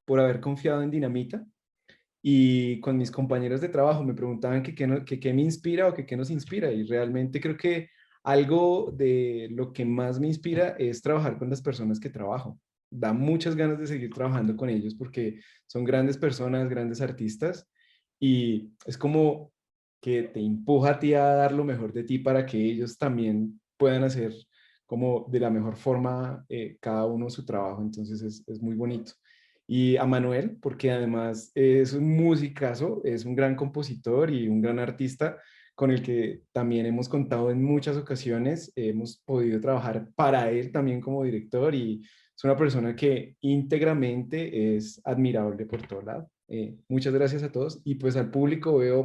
por haber confiado en Dinamita, y con mis compañeros de trabajo. Me preguntaban que qué me inspira o que qué nos inspira, y realmente creo que algo de lo que más me inspira es trabajar con las personas que trabajo. Da muchas ganas de seguir trabajando con ellos porque son grandes personas, grandes artistas, y es como que te empuja a ti a dar lo mejor de ti para que ellos también puedan hacer como de la mejor forma cada uno su trabajo. Entonces es muy bonito. Y a Manuel, porque además es un musicazo, es un gran compositor y un gran artista con el que también hemos contado en muchas ocasiones. Hemos podido trabajar para él también como director, y es una persona que íntegramente es admirable por todo lado. Muchas gracias a todos, y pues al público veo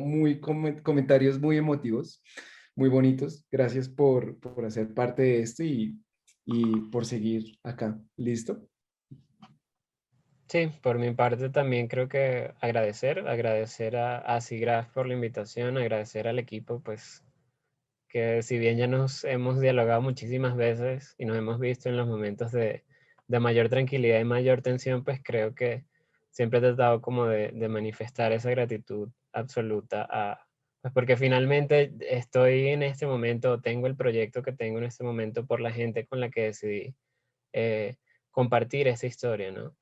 comentarios muy emotivos, muy bonitos. Gracias por hacer parte de esto y por seguir acá. ¿Listo?
Sí, por mi parte también creo que agradecer a SIGGRAPH por la invitación, agradecer al equipo, pues que si bien ya nos hemos dialogado muchísimas veces y nos hemos visto en los momentos de mayor tranquilidad y mayor tensión, pues creo que siempre he tratado como de manifestar esa gratitud absoluta pues porque finalmente estoy en este momento, tengo el proyecto que tengo en este momento por la gente con la que decidí compartir esta historia, ¿no?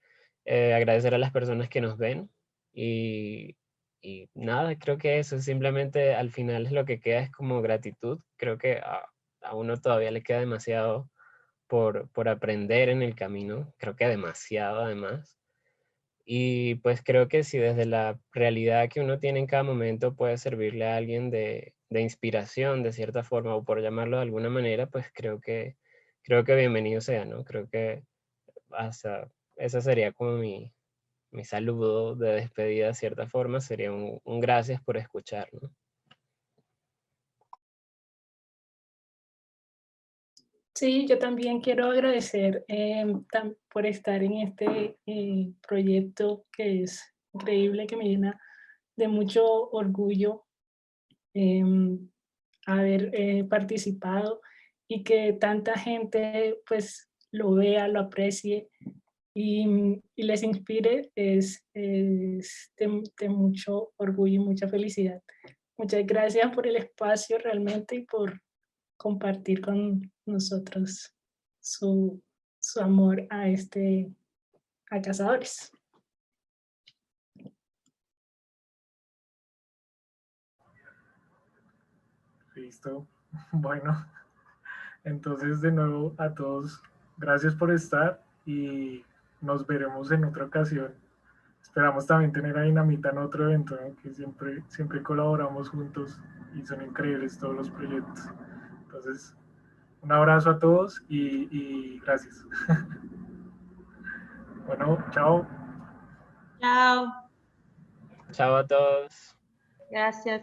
Agradecer a las personas que nos ven y, y nada, creo que eso simplemente al final es lo que queda, es como gratitud. Creo que a uno todavía le queda demasiado por aprender en el camino, creo que demasiado además. Y pues creo que si desde la realidad que uno tiene en cada momento puede servirle a alguien de inspiración de cierta forma, o por llamarlo de alguna manera, pues creo que bienvenido sea, ¿no? Creo que hasta ese sería como mi saludo de despedida de cierta forma, sería un gracias por escuchar, ¿no?
Sí, yo también quiero agradecer por estar en este proyecto que es increíble, que me llena de mucho orgullo haber participado y que tanta gente pues lo vea, lo aprecie y les inspire es de mucho orgullo y mucha felicidad. Muchas gracias por el espacio realmente y por compartir con nosotros su amor a Cazadores.
Listo. Bueno, entonces de nuevo a todos, gracias por estar y nos veremos en otra ocasión. Esperamos también tener a Dinamita en otro evento, ¿no? Que siempre colaboramos juntos y son increíbles todos los proyectos. Entonces, un abrazo a todos y gracias. Bueno, chao.
Chao.
Chao a todos.
Gracias.